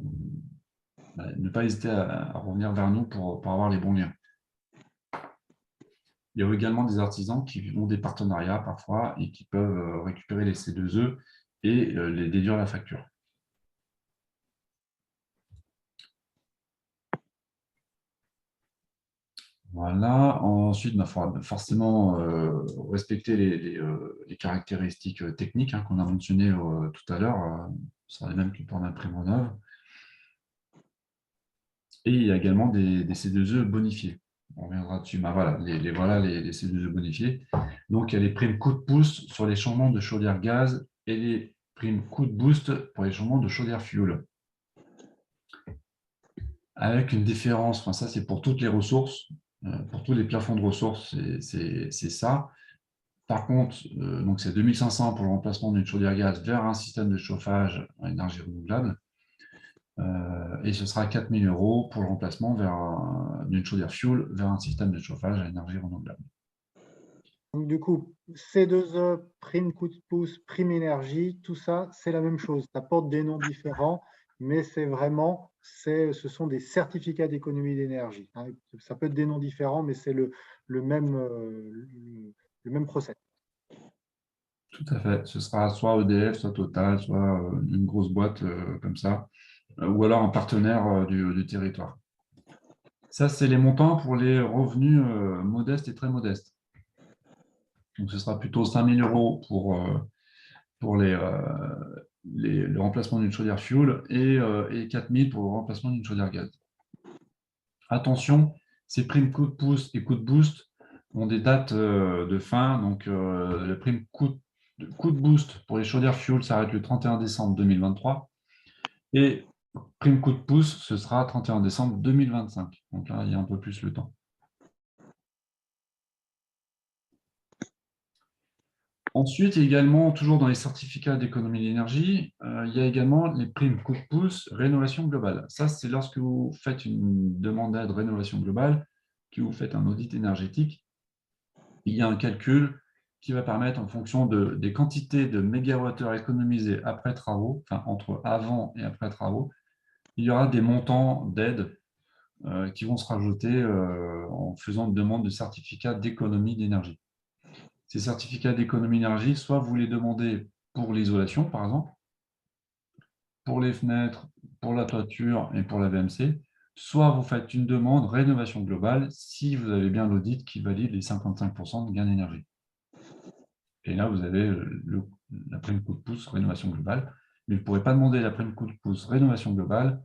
Speaker 1: ne pas hésiter à revenir vers nous pour avoir les bons liens. Il y a également des artisans qui ont des partenariats parfois et qui peuvent récupérer les C2E et les déduire la facture. Voilà. Ensuite, il faudra forcément respecter les caractéristiques techniques qu'on a mentionnées tout à l'heure. Ce sera les mêmes que pour MaPrimeRénov'. Et il y a également des C2E bonifiés. On reviendra dessus. Voilà, les C2E bonifiés. Donc, il y a les primes coup de pouce sur les changements de chaudière gaz et les primes coup de boost pour les changements de chaudière fuel. Avec une différence, enfin, ça c'est pour toutes les ressources, pour tous les plafonds de ressources, c'est ça. Par contre, donc c'est 2500 pour le remplacement d'une chaudière gaz vers un système de chauffage à énergie renouvelable. Et ce sera 4000 € pour le remplacement d'une chaudière fuel vers un système de chauffage à énergie renouvelable.
Speaker 2: Donc, du coup, C2E, prime coup de pouce, prime énergie, tout ça, c'est la même chose. Ça porte des noms différents, mais c'est vraiment, ce sont des certificats d'économie d'énergie. Ça peut être des noms différents, mais c'est le même procès.
Speaker 1: Tout à fait. Ce sera soit EDF, soit Total, soit une grosse boîte comme ça, ou alors un partenaire du territoire. Ça, c'est les montants pour les revenus modestes et très modestes. Donc, ce sera plutôt 5000 € pour le remplacement d'une chaudière fuel et 4000 pour le remplacement d'une chaudière gaz. Attention, ces primes coup de pouce et coup de boost ont des dates de fin. Donc, la prime coup de boost pour les chaudières fuel s'arrête le 31 décembre 2023 et prime coup de pouce, ce sera 31 décembre 2025. Donc là, il y a un peu plus le temps. Ensuite, également, toujours dans les certificats d'économie d'énergie, il y a également les primes coup de pouce rénovation globale. Ça, c'est lorsque vous faites une demande d'aide rénovation globale, que vous faites un audit énergétique, il y a un calcul qui va permettre, en fonction des quantités de mégawattheures économisées après travaux, enfin entre avant et après travaux, il y aura des montants d'aide qui vont se rajouter en faisant une demande de certificat d'économie d'énergie. Ces certificats d'économie d'énergie, soit vous les demandez pour l'isolation, par exemple, pour les fenêtres, pour la toiture et pour la VMC, soit vous faites une demande rénovation globale si vous avez bien l'audit qui valide les 55% de gain d'énergie. Et là, vous avez la prime coup de pouce rénovation globale, mais vous ne pourrez pas demander la prime coup de pouce rénovation globale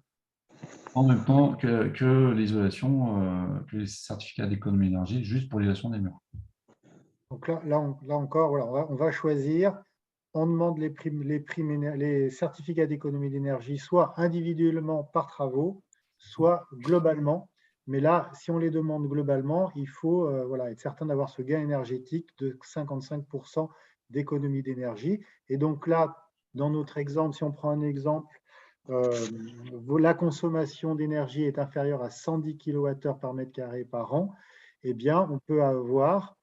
Speaker 1: en même temps que l'isolation, que les certificats d'économie d'énergie, juste pour l'isolation des murs.
Speaker 2: Donc là encore, voilà, on va choisir. On demande les certificats d'économie d'énergie, soit individuellement par travaux, soit globalement. Mais là, si on les demande globalement, il faut voilà, être certain d'avoir ce gain énergétique de 55% d'économie d'énergie. Et donc là, dans notre exemple, si on prend un exemple, la consommation d'énergie est inférieure à 110 kWh par mètre carré par an, eh bien, on peut avoir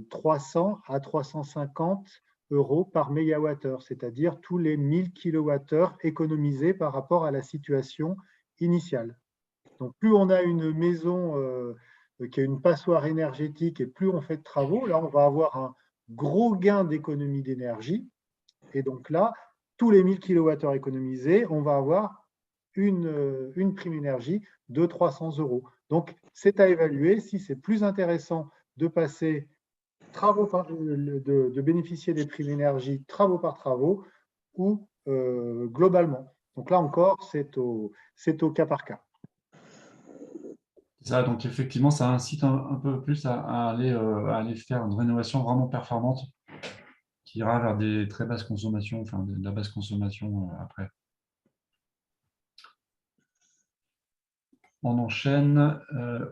Speaker 2: 300 à 350 euros par mégawattheure, c'est-à-dire tous les 1000 kWh économisés par rapport à la situation initiale. Donc, plus on a une maison qui a une passoire énergétique et plus on fait de travaux, là, on va avoir un gros gain d'économie d'énergie. Et donc là, tous les 1000 kWh économisés, on va avoir une prime énergie de 300 euros. Donc, c'est à évaluer si c'est plus intéressant de passer de bénéficier des primes énergie travaux par travaux ou globalement. Donc là encore, c'est au cas par cas.
Speaker 1: Ça, donc effectivement, ça incite un peu plus à aller faire une rénovation vraiment performante qui ira vers des très basses consommations, enfin de la basse consommation après. On enchaîne.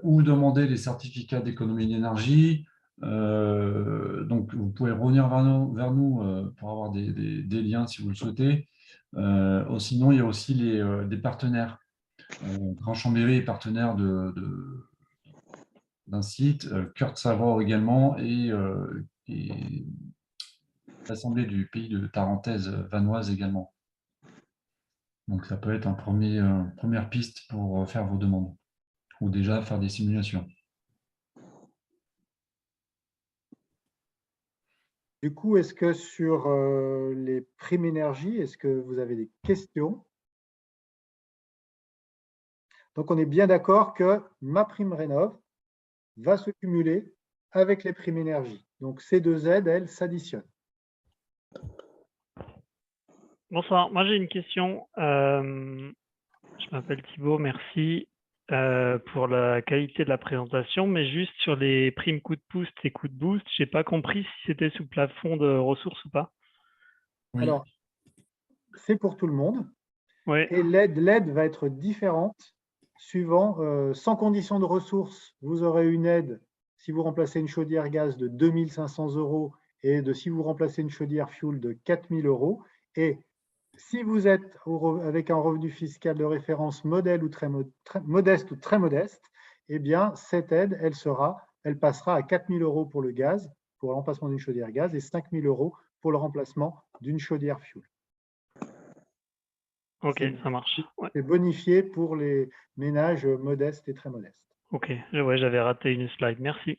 Speaker 1: Où demander les certificats d'économie d'énergie. Donc, vous pouvez revenir vers nous pour avoir des liens si vous le souhaitez. Sinon, il y a aussi des partenaires. Grand Chambéry est partenaire d'un site, Kurt Savor également, et l'Assemblée du pays de Tarentaise vanoise également. Donc, ça peut être première piste pour faire vos demandes ou déjà faire des simulations.
Speaker 2: Du coup, est-ce que sur les primes énergie, est-ce que vous avez des questions? Donc, on est bien d'accord que ma prime rénov va se cumuler avec les primes énergie. Donc, ces deux aides, elles s'additionnent.
Speaker 5: Bonsoir, moi j'ai une question. Je m'appelle Thibaut, merci pour la qualité de la présentation, mais juste sur les primes coup de pouce et coup de boost, je n'ai pas compris si c'était sous plafond de ressources ou pas.
Speaker 1: Oui.
Speaker 2: Alors, c'est pour tout le monde.
Speaker 5: Oui.
Speaker 2: Et l'aide va être différente suivant, sans condition de ressources, vous aurez une aide si vous remplacez une chaudière gaz de 2 500 euros et si vous remplacez une chaudière fuel de 4 000 euros. Et si vous êtes avec un revenu fiscal de référence modeste ou très modeste, eh bien, cette aide, elle passera à 4 000 euros pour le gaz, pour le remplacement d'une chaudière gaz, et 5 000 euros pour le remplacement d'une chaudière fuel.
Speaker 5: Ok, ça marche. Ouais.
Speaker 2: C'est bonifié pour les ménages modestes et très modestes.
Speaker 5: Ok, ouais, j'avais raté une slide, merci.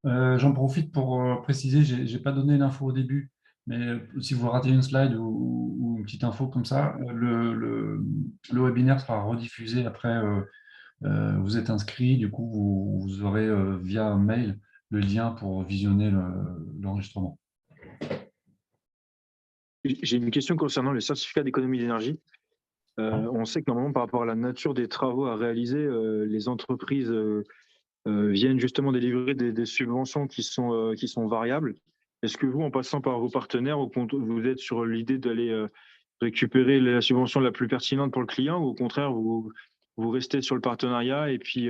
Speaker 1: J'en profite pour préciser, je n'ai pas donné l'info au début, mais si vous ratez une slide ou une petite info comme ça, le webinaire sera rediffusé après. Vous êtes inscrit, du coup, vous aurez via mail le lien pour visionner l'enregistrement.
Speaker 4: J'ai une question concernant le certificat d'économie d'énergie. On sait que normalement, par rapport à la nature des travaux à réaliser, les entreprises viennent justement délivrer des subventions qui sont variables. Est-ce que vous, en passant par vos partenaires, vous êtes sur l'idée d'aller récupérer la subvention la plus pertinente pour le client, ou au contraire, vous restez sur le partenariat et puis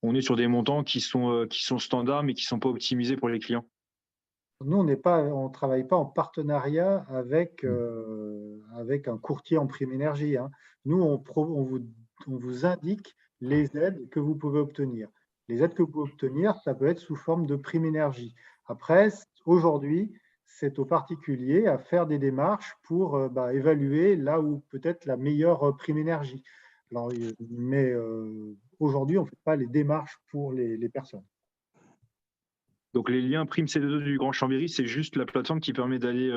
Speaker 4: on est sur des montants qui sont standards mais qui ne sont pas optimisés pour les clients?
Speaker 2: Nous, on ne travaille pas en partenariat avec un courtier en prime énergie, hein. Nous, on vous indique les aides que vous pouvez obtenir. Les aides que vous pouvez obtenir, ça peut être sous forme de prime énergie. Après, aujourd'hui, c'est aux particuliers à faire des démarches pour évaluer là où peut-être la meilleure prime énergie. Alors, mais aujourd'hui, on ne fait pas les démarches pour les personnes.
Speaker 4: Donc les liens Prime C2E du Grand Chambéry, c'est juste la plateforme qui permet d'aller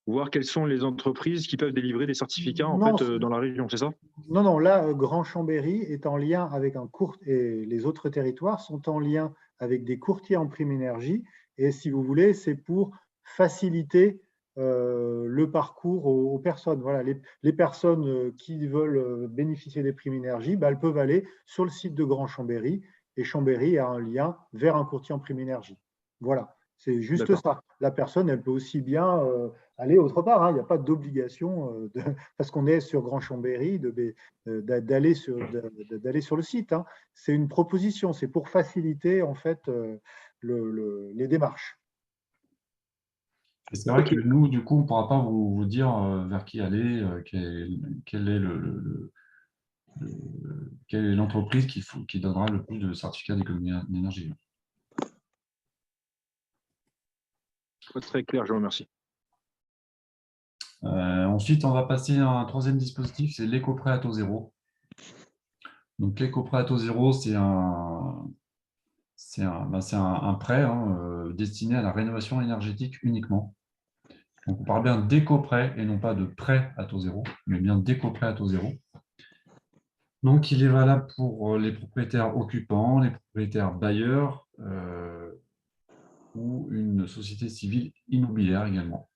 Speaker 4: voir quelles sont les entreprises qui peuvent délivrer des certificats dans la région, c'est ça?
Speaker 2: Non, là, Grand Chambéry est en lien avec et les autres territoires sont en lien avec des courtiers en prime énergie. Et si vous voulez, c'est pour faciliter le parcours aux personnes. Voilà, les personnes qui veulent bénéficier des primes énergie, elles peuvent aller sur le site de Grand Chambéry, et Chambéry a un lien vers un courtier en prime énergie. Voilà. C'est juste
Speaker 4: D'accord.
Speaker 2: ça. La personne, elle peut aussi bien aller autre part, hein. Il n'y a pas d'obligation, parce qu'on est sur Grand Chambéry, d'aller sur le site, hein. C'est une proposition, c'est pour faciliter en fait les démarches.
Speaker 1: Et c'est vrai
Speaker 4: Ok.
Speaker 1: que nous, du coup, on ne pourra pas vous dire vers qui aller, quel est quelle est l'entreprise qui donnera le plus de certificats d'économie d'énergie.
Speaker 4: Très clair, je vous remercie.
Speaker 1: Ensuite, on va passer à un troisième dispositif, c'est l'éco-prêt à taux zéro. Donc, l'éco-prêt à taux zéro, c'est un prêt, hein, destiné à la rénovation énergétique uniquement. Donc, on parle bien d'éco-prêt et non pas de prêt à taux zéro, mais bien d'éco-prêt à taux zéro. Donc, il est valable pour les propriétaires occupants, les propriétaires bailleurs ou une société civile immobilière également.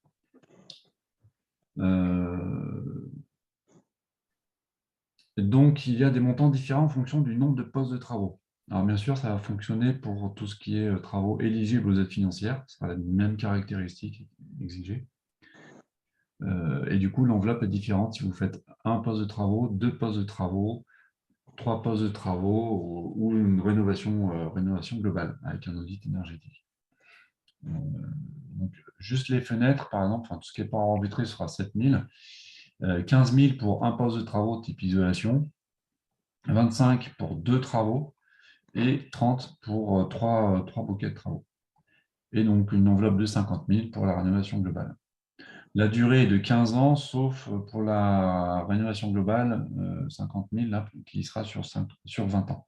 Speaker 1: Donc, il y a des montants différents en fonction du nombre de postes de travaux. Alors, bien sûr, ça va fonctionner pour tout ce qui est travaux éligibles aux aides financières. Ce sera la même caractéristique exigée. Et du coup, l'enveloppe est différente si vous faites un poste de travaux, 2 postes de travaux, 3 postes de travaux ou une rénovation globale avec un audit énergétique. Donc, juste les fenêtres, par exemple, tout ce qui est pas en vitré sera 7 000, 15 000 pour un poste de travaux type isolation, 25 pour 2 travaux et 30 pour 3 bouquets de travaux. Et donc, une enveloppe de 50 000 pour la rénovation globale. La durée est de 15 ans, sauf pour la rénovation globale, 50 000, là, qui sera sur 20 ans.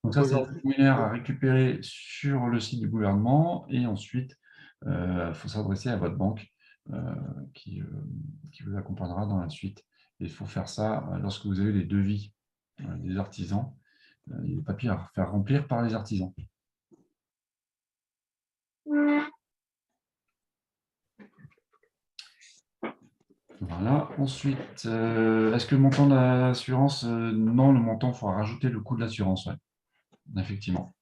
Speaker 1: Donc ça, c'est le formulaire à récupérer sur le site du gouvernement. Et ensuite, il faut s'adresser à votre banque qui vous accompagnera dans la suite. Et il faut faire ça lorsque vous avez les devis des artisans. Il y a des papiers à faire remplir par les artisans. Voilà. Ensuite, est-ce que le montant de l'assurance, non, le montant, il faudra rajouter le coût de l'assurance, ouais. Effectivement.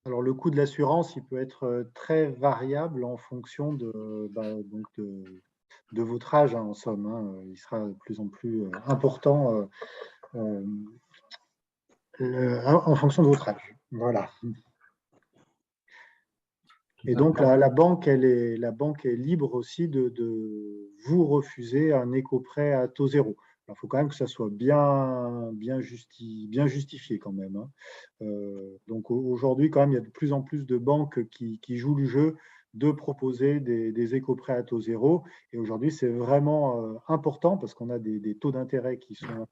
Speaker 2: Alors, le coût de l'assurance, il peut être très variable en fonction de votre âge, hein, en somme, hein. Il sera de plus en plus important en fonction de votre âge. Voilà. Et donc, la banque est libre aussi de vous refuser un éco-prêt à taux zéro. Il faut quand même que ça soit bien justifié quand même, hein. Donc, aujourd'hui, quand même, il y a de plus en plus de banques qui jouent le jeu de proposer des éco-prêts à taux zéro. Et aujourd'hui, c'est vraiment important parce qu'on a des taux d'intérêt qui sont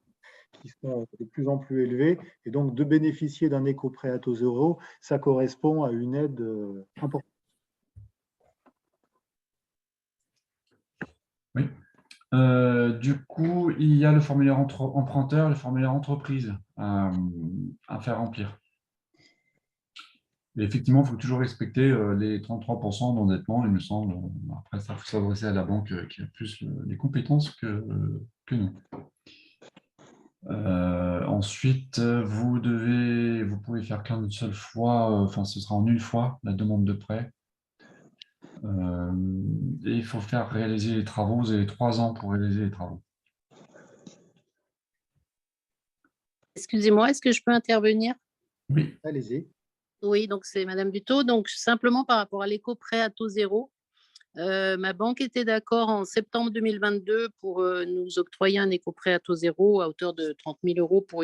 Speaker 2: de plus en plus élevés. Et donc, de bénéficier d'un éco-prêt à taux zéro, ça correspond à une aide importante.
Speaker 1: Oui. Du coup, il y a le formulaire emprunteur, le formulaire entreprise à faire remplir. Et effectivement, il faut toujours respecter les 33% d'endettement, il me semble. Après, ça, il faut s'adresser à la banque qui a plus les compétences que nous. Ensuite, vous pouvez faire qu'une seule fois, ce sera en une fois, la demande de prêt. Et il faut faire réaliser les travaux. Vous avez 3 ans pour réaliser les travaux.
Speaker 6: Excusez-moi, est-ce que je peux intervenir?
Speaker 1: Oui.
Speaker 2: Allez-y.
Speaker 6: Oui, donc c'est Madame Buteau. Donc simplement par rapport à l'éco-prêt à taux zéro, ma banque était d'accord en septembre 2022 pour nous octroyer un éco-prêt à taux zéro à hauteur de 30 000 € pour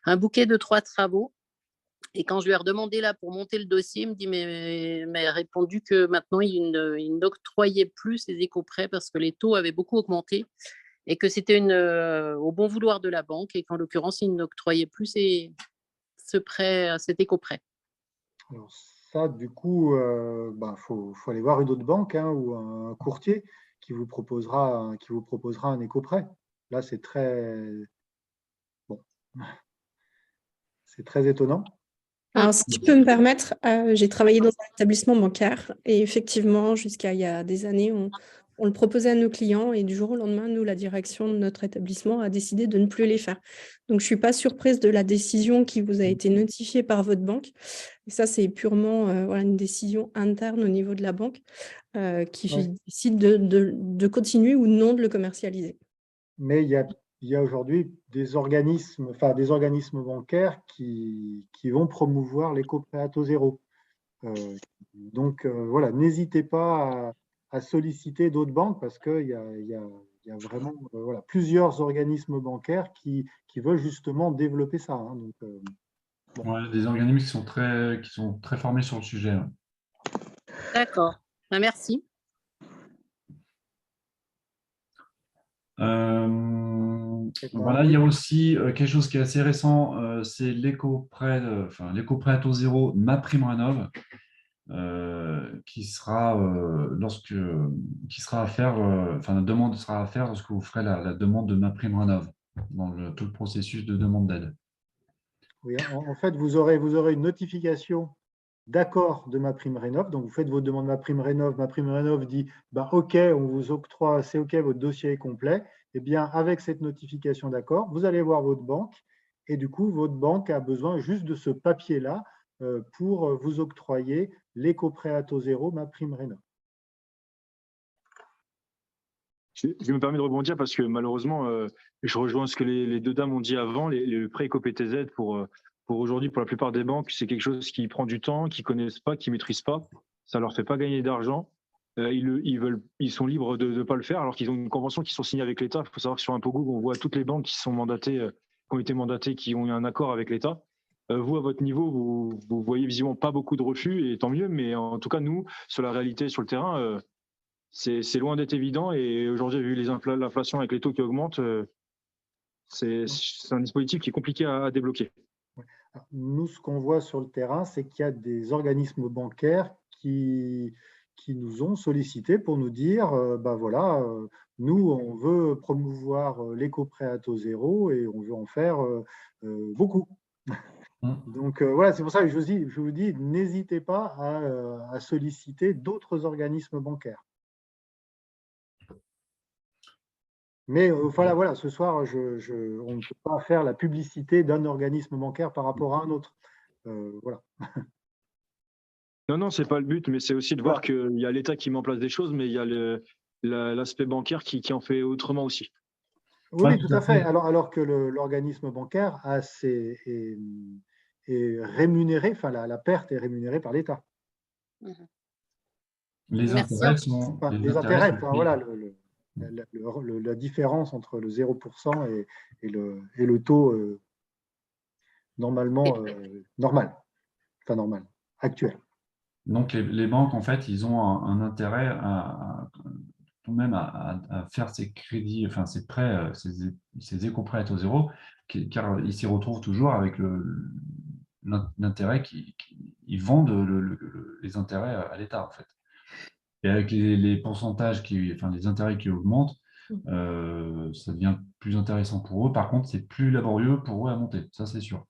Speaker 6: un bouquet de 3 travaux. Et quand je lui ai redemandé là pour monter le dossier, il m'a répondu que maintenant il n'octroyait plus ces éco-prêts parce que les taux avaient beaucoup augmenté et que c'était au bon vouloir de la banque et qu'en l'occurrence, il n'octroyait plus cet éco-prêt.
Speaker 2: Alors ça, du coup, faut aller voir une autre banque, hein, ou un courtier qui vous proposera un éco-prêt. Là, c'est très étonnant.
Speaker 7: Alors, si tu peux me permettre, j'ai travaillé dans un établissement bancaire et effectivement, jusqu'à il y a des années, on le proposait à nos clients et du jour au lendemain, nous, la direction de notre établissement a décidé de ne plus les faire. Donc, je ne suis pas surprise de la décision qui vous a été notifiée par votre banque. Et ça, c'est purement voilà, une décision interne au niveau de la banque qui
Speaker 2: Ouais.
Speaker 7: décide de continuer ou non de le commercialiser.
Speaker 2: Mais il y a aujourd'hui des organismes bancaires qui vont promouvoir l'éco-prêt à taux zéro. Donc voilà, n'hésitez pas à solliciter d'autres banques parce qu'il y a vraiment voilà, plusieurs organismes bancaires qui veulent justement développer ça. Hein. Donc,
Speaker 1: Ouais, des organismes qui sont très formés sur le sujet. Ouais.
Speaker 6: D'accord. Ben, merci.
Speaker 1: Voilà, il y a aussi quelque chose qui est assez récent, c'est l'éco-prêt à taux zéro MaPrimeRénov, qui sera à faire, la demande sera à faire lorsque vous ferez la demande de MaPrimeRénov dans tout le processus de demande d'aide.
Speaker 2: oui, en fait, vous aurez une notification d'accord de MaPrimeRénov. Donc, vous faites votre demande MaPrimeRénov. MaPrimeRénov dit bah, OK, on vous octroie, c'est OK, votre dossier est complet. Eh bien, avec cette notification d'accord, vous allez voir votre banque et du coup, votre banque a besoin juste de ce papier-là pour vous octroyer l'éco-prêt à taux zéro MaPrimeRénov.
Speaker 4: Je me permets de rebondir parce que malheureusement, je rejoins ce que les deux dames ont dit avant. Le prêt éco-PTZ pour aujourd'hui, pour la plupart des banques, c'est quelque chose qui prend du temps, qu'ils ne connaissent pas, qu'ils ne maîtrisent pas. Ça ne leur fait pas gagner d'argent. Ils sont libres de ne pas le faire alors qu'ils ont une convention qui sont signée avec l'État. Il faut savoir que sur ImpôGouv, on voit toutes les banques qui sont mandatées, qui ont été mandatées, qui ont eu un accord avec l'État. Vous, à votre niveau, vous voyez visiblement pas beaucoup de refus et tant mieux. Mais en tout cas, nous, sur la réalité, sur le terrain, c'est loin d'être évident. Et aujourd'hui, vu l'inflation avec les taux qui augmentent, c'est un dispositif qui est compliqué à débloquer.
Speaker 2: Nous, ce qu'on voit sur le terrain, c'est qu'il y a des organismes bancaires qui nous ont sollicité pour nous dire, bah voilà, nous, on veut promouvoir l'éco-prêt à taux zéro et on veut en faire beaucoup. Donc voilà, c'est pour ça que je vous dis, n'hésitez pas à solliciter d'autres organismes bancaires. Mais voilà, ce soir, on ne peut pas faire la publicité d'un organisme bancaire par rapport à un autre. Voilà.
Speaker 4: Non, c'est pas le but, mais c'est aussi de voir qu'il y a l'État qui met en place des choses, mais il y a l'aspect bancaire qui en fait autrement aussi.
Speaker 2: Oui, tout à fait. Alors que l'organisme bancaire est rémunéré, enfin la perte est rémunérée par l'État.
Speaker 1: Les intérêts sont.
Speaker 2: Voilà, la différence entre le 0% et le taux normalement normal, actuel.
Speaker 1: Donc, les banques, en fait, ils ont un intérêt tout de même à faire ces crédits, enfin ces prêts, ces éco-prêts à taux zéro, car ils s'y retrouvent toujours avec l'intérêt ils vendent les intérêts à l'État, en fait. Et avec les pourcentages, les intérêts qui augmentent, ça devient plus intéressant pour eux. Par contre, c'est plus laborieux pour eux à monter, ça c'est sûr.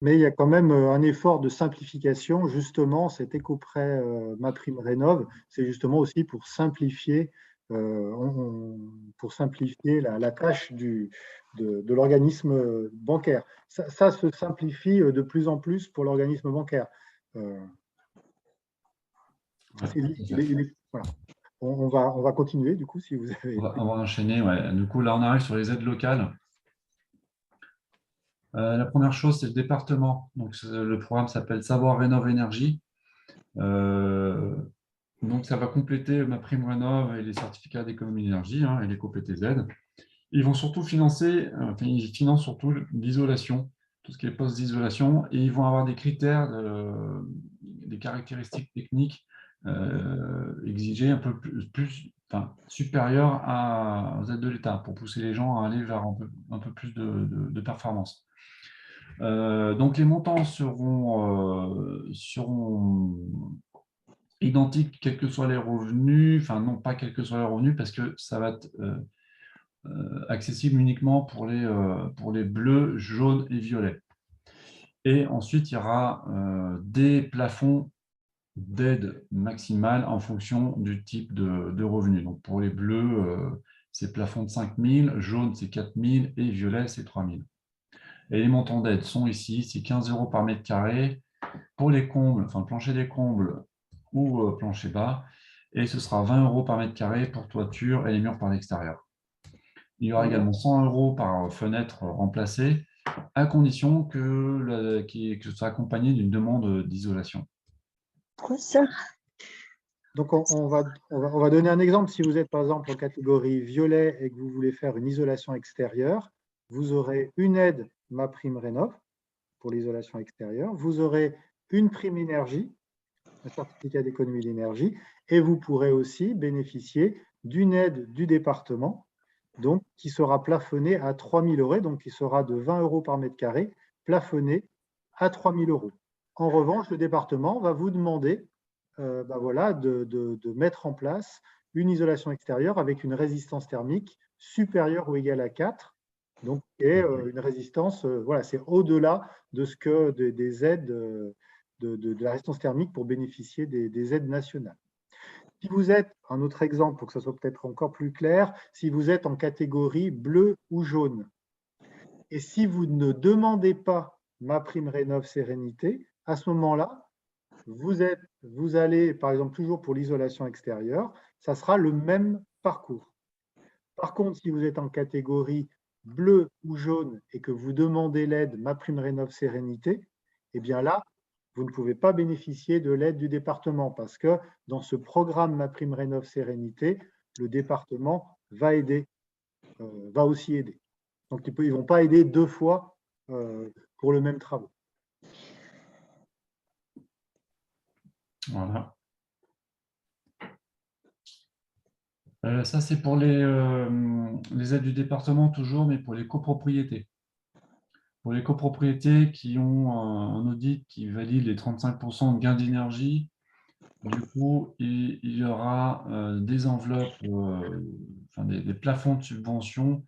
Speaker 2: Mais il y a quand même un effort de simplification. Justement, cet éco-prêt MaPrimeRénov, c'est justement aussi pour simplifier la tâche de l'organisme bancaire. Ça se simplifie de plus en plus pour l'organisme bancaire. Voilà. On va continuer, du coup, si vous avez…
Speaker 1: On va enchaîner. Ouais. Du coup, là, on arrive sur les aides locales. La première chose, c'est le département. Donc, le programme s'appelle Savoir Rénov Énergie. Donc, ça va compléter MaPrimeRénov et les certificats d'économie d'énergie et l'éco-PTZ. Ils vont surtout ils financent surtout l'isolation, tout ce qui est poste d'isolation, et ils vont avoir des critères, des caractéristiques techniques exigées un peu plus supérieures aux aides de l'État pour pousser les gens à aller vers un peu plus de performance. Donc, les montants seront identiques, quels que soient les revenus, enfin non, pas quels que soient les revenus, parce que ça va être accessible uniquement pour les bleus, jaunes et violets. Et ensuite, il y aura des plafonds d'aide maximale en fonction du type de revenu. Donc, pour les bleus, c'est plafond de 5 000, jaune, c'est 4 000 et violet, c'est 3 000. Et les montants d'aide sont ici, c'est 15 € par mètre carré pour les combles, enfin plancher des combles ou plancher bas, et ce sera 20 € par mètre carré pour toiture et les murs par l'extérieur. Il y aura également 100 € par fenêtre remplacée, à condition que ce soit accompagné d'une demande d'isolation.
Speaker 3: Quoi ça?
Speaker 2: Donc, on va donner un exemple. Si vous êtes par exemple en catégorie violet et que vous voulez faire une isolation extérieure, vous aurez une aide MaPrimeRénov' pour l'isolation extérieure. Vous aurez une prime énergie, un certificat d'économie d'énergie, et vous pourrez aussi bénéficier d'une aide du département, donc qui sera plafonnée à 3 000 €, donc qui sera de 20 € par mètre carré, plafonnée à 3 000 €. En revanche, le département va vous demander voilà, de mettre en place une isolation extérieure avec une résistance thermique supérieure ou égale à 4, donc et une résistance, voilà, c'est au-delà de ce que des aides de la résistance thermique pour bénéficier des aides nationales. Si vous êtes, un autre exemple pour que ça soit peut-être encore plus clair, si vous êtes en catégorie bleu ou jaune, et si vous ne demandez pas MaPrimeRénov' Sérénité, à ce moment-là, vous allez, par exemple, toujours pour l'isolation extérieure, ça sera le même parcours. Par contre, si vous êtes en catégorie bleu ou jaune et que vous demandez l'aide MaPrimeRénov' Sérénité, eh bien là, vous ne pouvez pas bénéficier de l'aide du département parce que dans ce programme MaPrimeRénov' Sérénité, le département va aussi aider. Donc, ils ne vont pas aider deux fois pour le même travaux.
Speaker 1: Voilà. Ça, c'est pour les aides du département toujours, mais pour les copropriétés. Pour les copropriétés qui ont un audit qui valide les 35% de gain d'énergie, du coup, il y aura des enveloppes, enfin, des plafonds de subvention.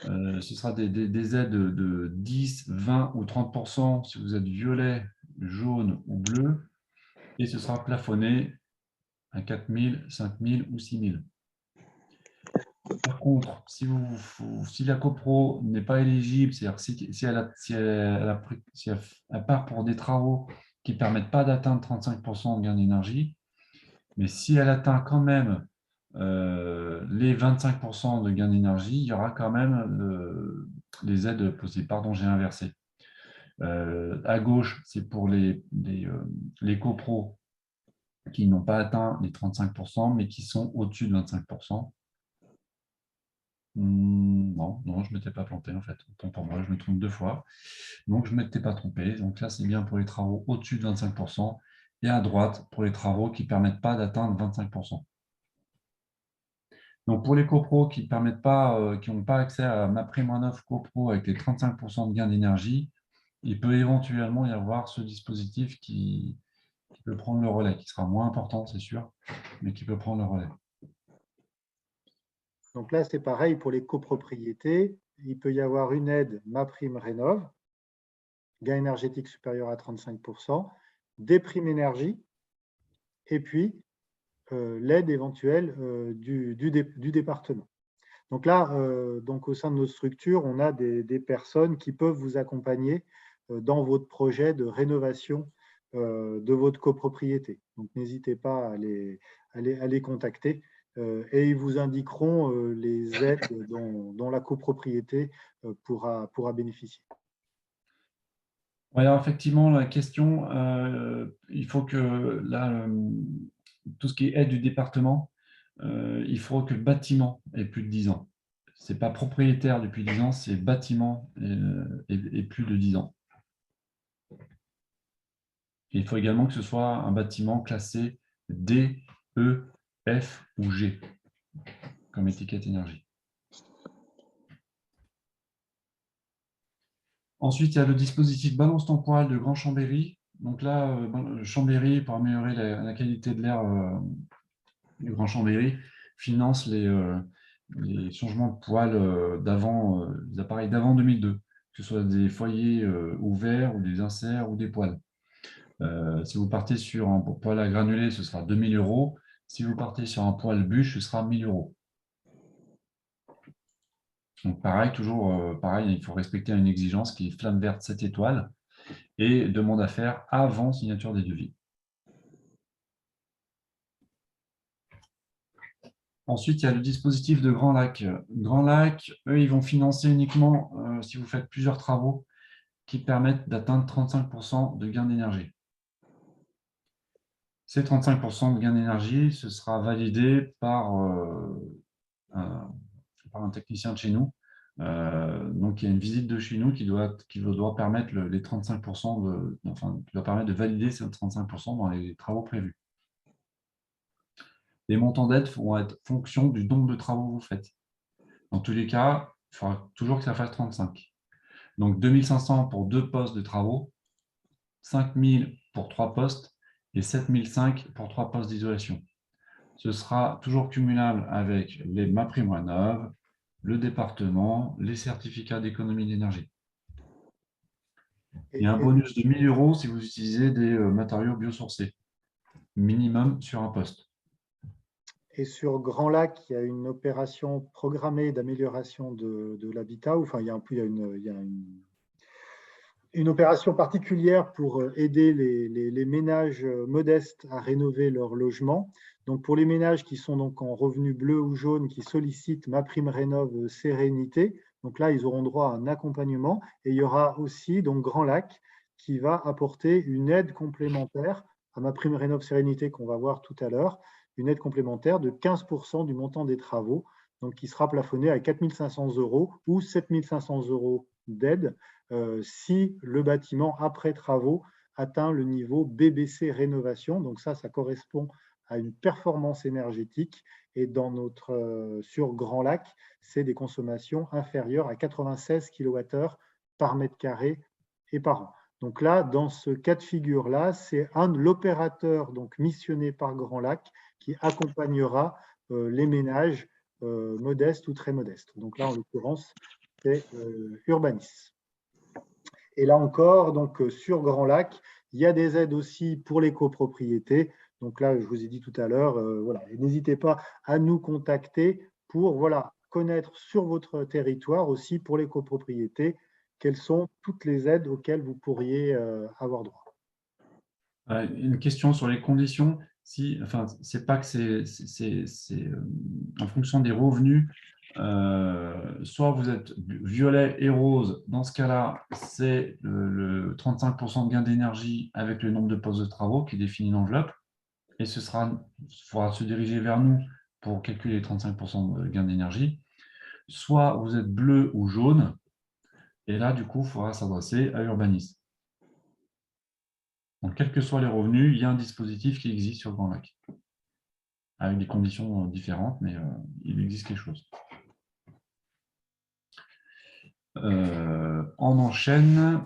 Speaker 1: Ce sera des aides de 10, 20 ou 30% si vous êtes violet, jaune ou bleu. Et ce sera plafonné à 4 000, 5 000 ou 6 000. Par contre, si la copro n'est pas éligible, c'est-à-dire si elle part pour des travaux qui ne permettent pas d'atteindre 35% de gain d'énergie, mais si elle atteint quand même les 25% de gain d'énergie, il y aura quand même les aides possibles. Pardon, j'ai inversé. À gauche, c'est pour les copros qui n'ont pas atteint les 35%, mais qui sont au-dessus de 25%. Non, je ne m'étais pas planté en fait. Autant pour moi, je me trompe deux fois. Donc, je ne m'étais pas trompé. Donc là, c'est bien pour les travaux au-dessus de 25% et à droite pour les travaux qui ne permettent pas d'atteindre 25%. Donc, pour les copros qui n'ont pas accès à MaPrimeRénov' copro avec les 35% de gain d'énergie, il peut éventuellement y avoir ce dispositif qui peut prendre le relais, qui sera moins important, c'est sûr, mais qui peut prendre le relais.
Speaker 2: Donc là, c'est pareil pour les copropriétés. Il peut y avoir une aide MaPrimeRénov', gain énergétique supérieur à 35%, des primes énergie, et puis l'aide éventuelle du département. Donc là, au sein de notre structure, on a des personnes qui peuvent vous accompagner dans votre projet de rénovation de votre copropriété. Donc n'hésitez pas à les contacter et ils vous indiqueront les aides dont la copropriété pourra bénéficier.
Speaker 1: Alors effectivement, la question, il faut que tout ce qui est aide du département, il faut que le bâtiment ait plus de 10 ans. Ce n'est pas propriétaire depuis 10 ans, c'est bâtiment et plus de 10 ans. Et il faut également que ce soit un bâtiment classé D, E, F ou G comme étiquette énergie. Ensuite, il y a le dispositif balance temporelle de Grand Chambéry. Donc là, Chambéry, pour améliorer la qualité de l'air du Grand Chambéry, finance les changements de poêle des appareils d'avant 2002, que ce soit des foyers ouverts ou des inserts ou des poêles. Si vous partez sur un poêle à granulés, ce sera 2 000 €. Si vous partez sur un poêle bûche, ce sera 1 000 €. Donc pareil, toujours pareil, il faut respecter une exigence qui est flamme verte 7 étoiles et demande à faire avant signature des devis. Ensuite, il y a le dispositif de Grand Lac. Grand Lac, eux, ils vont financer uniquement si vous faites plusieurs travaux qui permettent d'atteindre 35% de gain d'énergie. Ces 35% de gain d'énergie, ce sera validé par un technicien de chez nous. Donc, il y a une visite de chez nous qui doit permettre les 35% qui doit permettre de valider ces 35% dans les travaux prévus. Les montants d'aide vont être fonction du nombre de travaux que vous faites. Dans tous les cas, il faudra toujours que ça fasse 35. Donc, 2 500 pour 2 postes de travaux, 5 000 pour 3 postes et 7 500 pour 3 postes d'isolation. Ce sera toujours cumulable avec les MaPrimeRénov', le département, les certificats d'économie d'énergie. Il y a un bonus de 1 000 € si vous utilisez des matériaux biosourcés, minimum sur un poste.
Speaker 2: Et sur Grand Lac, il y a une opération programmée d'amélioration de l'habitat. Enfin, il y a une opération particulière pour aider les ménages modestes à rénover leur logement. Donc, pour les ménages qui sont donc en revenu bleu ou jaune, qui sollicitent MaPrimeRénov' Sérénité, donc là, ils auront droit à un accompagnement. Et il y aura aussi donc Grand Lac qui va apporter une aide complémentaire à MaPrimeRénov' Sérénité qu'on va voir tout à l'heure, une aide complémentaire de 15% du montant des travaux, donc qui sera plafonné à 4 500 € ou 7 500 € d'aide si le bâtiment après travaux atteint le niveau BBC rénovation. Donc ça correspond à une performance énergétique et sur Grand Lac, c'est des consommations inférieures à 96 kWh par mètre carré et par an. Donc là, dans ce cas de figure-là, c'est l'opérateur missionné par Grand Lac qui accompagnera les ménages modestes ou très modestes. Donc là, en l'occurrence, c'est Urbanis. Et là encore, donc, sur Grand Lac, il y a des aides aussi pour les copropriétés. Donc là, je vous ai dit tout à l'heure, voilà, n'hésitez pas à nous contacter pour connaître sur votre territoire aussi pour les copropriétés quelles sont toutes les aides auxquelles vous pourriez avoir droit.
Speaker 1: Une question sur les conditions. C'est pas que c'est en fonction des revenus. Soit vous êtes violet et rose, dans ce cas-là, c'est le 35% de gain d'énergie avec le nombre de postes de travaux qui définit l'enveloppe. Et il faudra se diriger vers nous pour calculer les 35% de gain d'énergie. Soit vous êtes bleu ou jaune, et là, du coup, il faudra s'adresser à Urbanis. Donc, quels que soient les revenus, il y a un dispositif qui existe sur Grand Lac, avec des conditions différentes, mais il existe quelque chose. On enchaîne.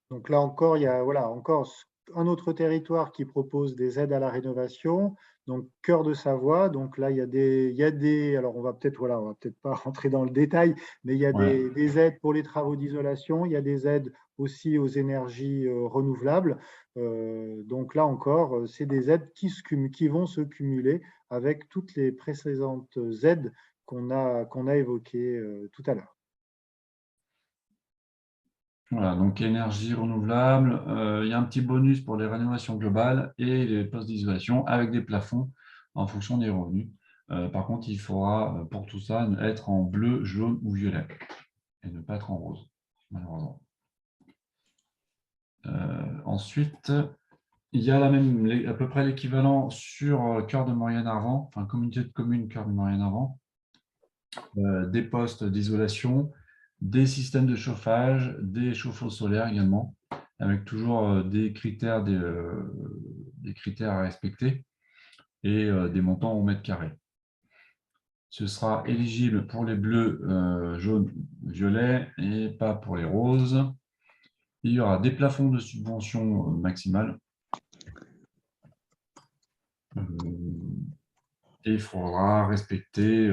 Speaker 2: Donc là encore, il y a encore un autre territoire qui propose des aides à la rénovation. Donc Cœur de Savoie. Donc là, il y a des alors on va peut-être pas rentrer dans le détail, mais il y a des aides pour les travaux d'isolation. Il y a des aides aussi aux énergies renouvelables. Donc là encore, c'est des aides qui vont se cumuler avec toutes les précédentes aides qu'on a évoquées tout à l'heure.
Speaker 1: Voilà, donc énergie renouvelable, il y a un petit bonus pour les rénovations globales et les postes d'isolation avec des plafonds en fonction des revenus. Par contre, il faudra pour tout ça être en bleu, jaune ou violet et ne pas être en rose, malheureusement. Ensuite, il y a à peu près l'équivalent sur Cœur de Maurienne-Arvent, enfin communauté de communes Cœur de Maurienne-Arvent, des postes d'isolation, des systèmes de chauffage, des chauffe-eau solaires également, avec toujours des critères à respecter et des montants au mètre carré. Ce sera éligible pour les bleus, jaunes, violets et pas pour les roses. Il y aura des plafonds de subvention maximales. Et il faudra respecter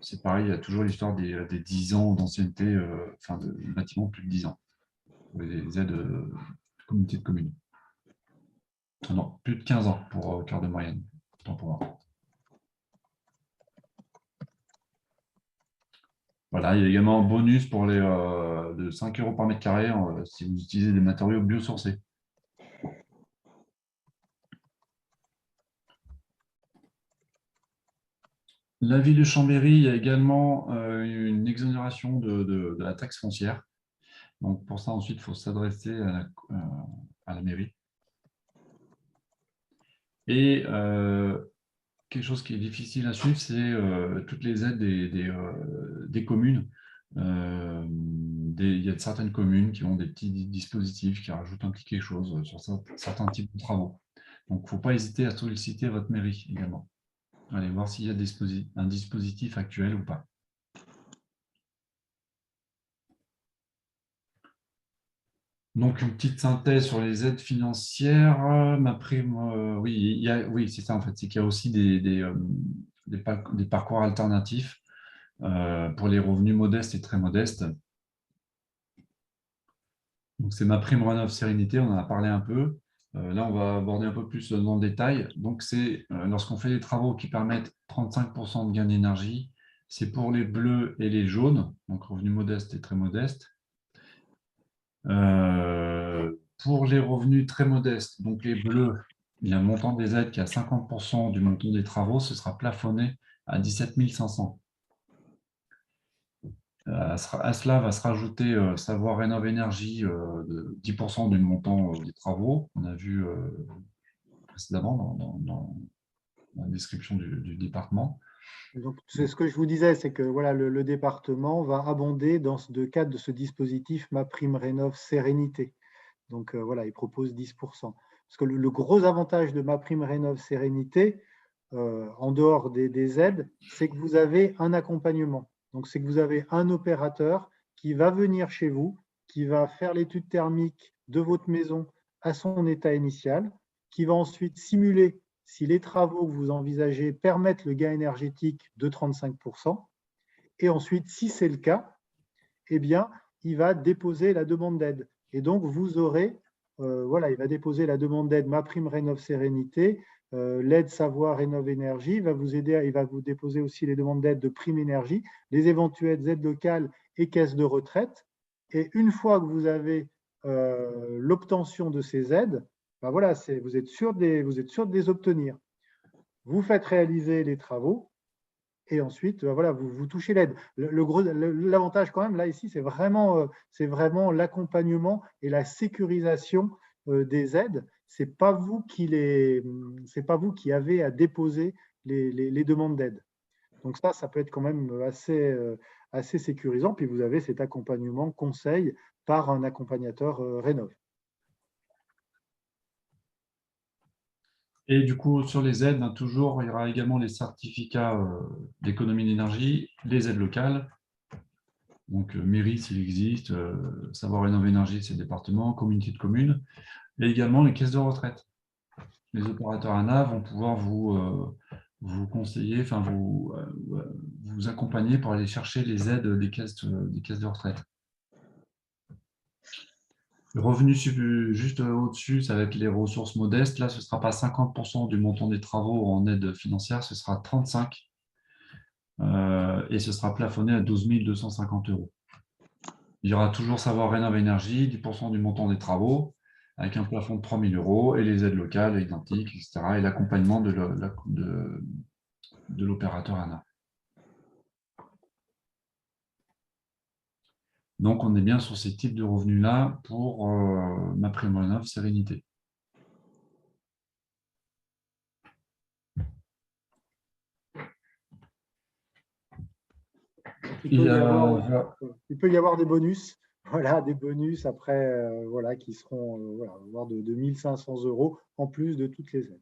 Speaker 1: c'est pareil, il y a toujours l'histoire des 10 ans d'ancienneté, enfin de bâtiments plus de 10 ans, pour les aides de communauté de communes. Ah non, plus de 15 ans pour quart de moyenne, autant pour moi. Voilà, il y a également un bonus pour les de 5 € par mètre carré si vous utilisez des matériaux biosourcés. La ville de Chambéry, il y a également une exonération de la taxe foncière. Donc pour ça, ensuite, il faut s'adresser à la mairie. Et quelque chose qui est difficile à suivre, c'est toutes les aides des communes. Il y a certaines communes qui ont des petits dispositifs qui rajoutent un petit quelque chose sur certains types de travaux. Donc, il ne faut pas hésiter à solliciter votre mairie également. Allez voir s'il y a un dispositif actuel ou pas. Donc, une petite synthèse sur les aides financières. Ma prime, oui, c'est ça en fait. C'est qu'il y a aussi des parcours alternatifs pour les revenus modestes et très modestes. Donc, c'est ma prime Rénov Sérénité, on en a parlé un peu. Là, on va aborder un peu plus dans le détail. Donc, c'est lorsqu'on fait des travaux qui permettent 35% de gain d'énergie, c'est pour les bleus et les jaunes, donc revenus modestes et très modestes. Pour les revenus très modestes, donc les bleus, il y a un montant des aides qui est à 50% du montant des travaux, ce sera plafonné à 17 500. À cela va se rajouter Savoir Rénov Énergie de 10% du montant des travaux. On a vu précédemment dans la description du département.
Speaker 2: Donc, c'est ce que je vous disais, c'est que voilà, le département va abonder dans le cadre de ce dispositif MaPrimeRénov Sérénité. Donc voilà, il propose 10%. Parce que le gros avantage de MaPrimeRénov Sérénité, en dehors des aides, c'est que vous avez un accompagnement. Donc c'est que vous avez un opérateur qui va venir chez vous, qui va faire l'étude thermique de votre maison à son état initial, qui va ensuite simuler si les travaux que vous envisagez permettent le gain énergétique de 35%. Et ensuite, si c'est le cas, eh bien, il va déposer la demande d'aide. Et donc, vous aurez, voilà, il va déposer la demande d'aide MaPrimeRénov Sérénité, l'aide Savoir Rénov Énergie, il va vous aider, il va vous déposer aussi les demandes d'aide de Prime Énergie, les éventuelles aides locales et caisses de retraite. Et une fois que vous avez l'obtention de ces aides, ben voilà, vous êtes sûr de les obtenir. Vous faites réaliser les travaux et ensuite, voilà, vous touchez l'aide. L'avantage quand même, là, ici, c'est vraiment l'accompagnement et la sécurisation des aides. Ce n'est pas vous qui avez à déposer les demandes d'aide. Donc ça peut être quand même assez sécurisant. Puis vous avez cet accompagnement conseil par un accompagnateur Rénov.
Speaker 1: Et du coup, sur les aides, toujours, il y aura également les certificats d'économie d'énergie, les aides locales, donc mairie s'il existe, Savoir Rénov Énergie, c'est le département, communauté de communes, et également les caisses de retraite. Les opérateurs ANA vont pouvoir vous conseiller, enfin vous accompagner pour aller chercher les aides des caisses de retraite. Le revenu juste au-dessus, ça va être les ressources modestes. Là, ce ne sera pas 50% du montant des travaux en aide financière, ce sera 35%. Et ce sera plafonné à 12 250 €. Il y aura toujours Savoir Rénov Énergie, 10% du montant des travaux, avec un plafond de 3 000 € et les aides locales identiques, etc. Et l'accompagnement de l'opérateur ANA. Donc, on est bien sur ces types de revenus-là pour MaPrimeRénov Sérénité.
Speaker 2: Il peut y avoir des bonus, voilà, des bonus après, voilà, qui seront voire de 1 500 € en plus de toutes les aides.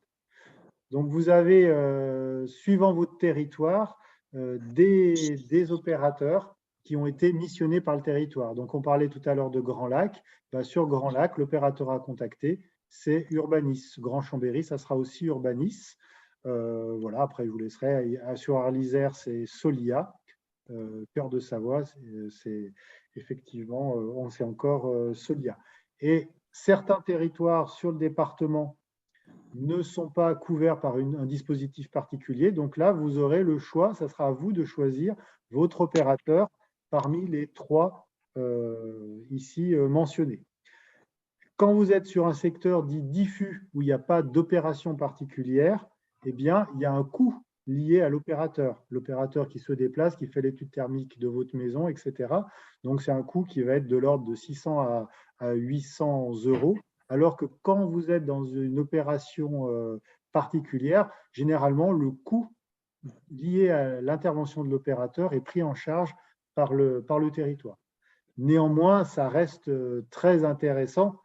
Speaker 2: Donc, vous avez, suivant votre territoire, des opérateurs qui ont été missionnés par le territoire. Donc, on parlait tout à l'heure de Grand Lac. Sur Grand Lac, l'opérateur à contacter, c'est Urbanis. Grand Chambéry, ça sera aussi Urbanis. Voilà, après, je vous laisserai. Sur Arlisère, c'est Solia. Cœur de Savoie, c'est effectivement, c'est encore ce lien. Et certains territoires sur le département ne sont pas couverts par un dispositif particulier. Donc là, vous aurez le choix, ça sera à vous de choisir votre opérateur parmi les 3 ici mentionnés. Quand vous êtes sur un secteur dit diffus, où il n'y a pas d'opération particulière, eh bien, il y a un coût lié à l'opérateur. L'opérateur qui se déplace, qui fait l'étude thermique de votre maison, etc. Donc, c'est un coût qui va être de l'ordre de 600 à 800 €. Alors que quand vous êtes dans une opération particulière, généralement, le coût lié à l'intervention de l'opérateur est pris en charge par le territoire. Néanmoins, ça reste très intéressant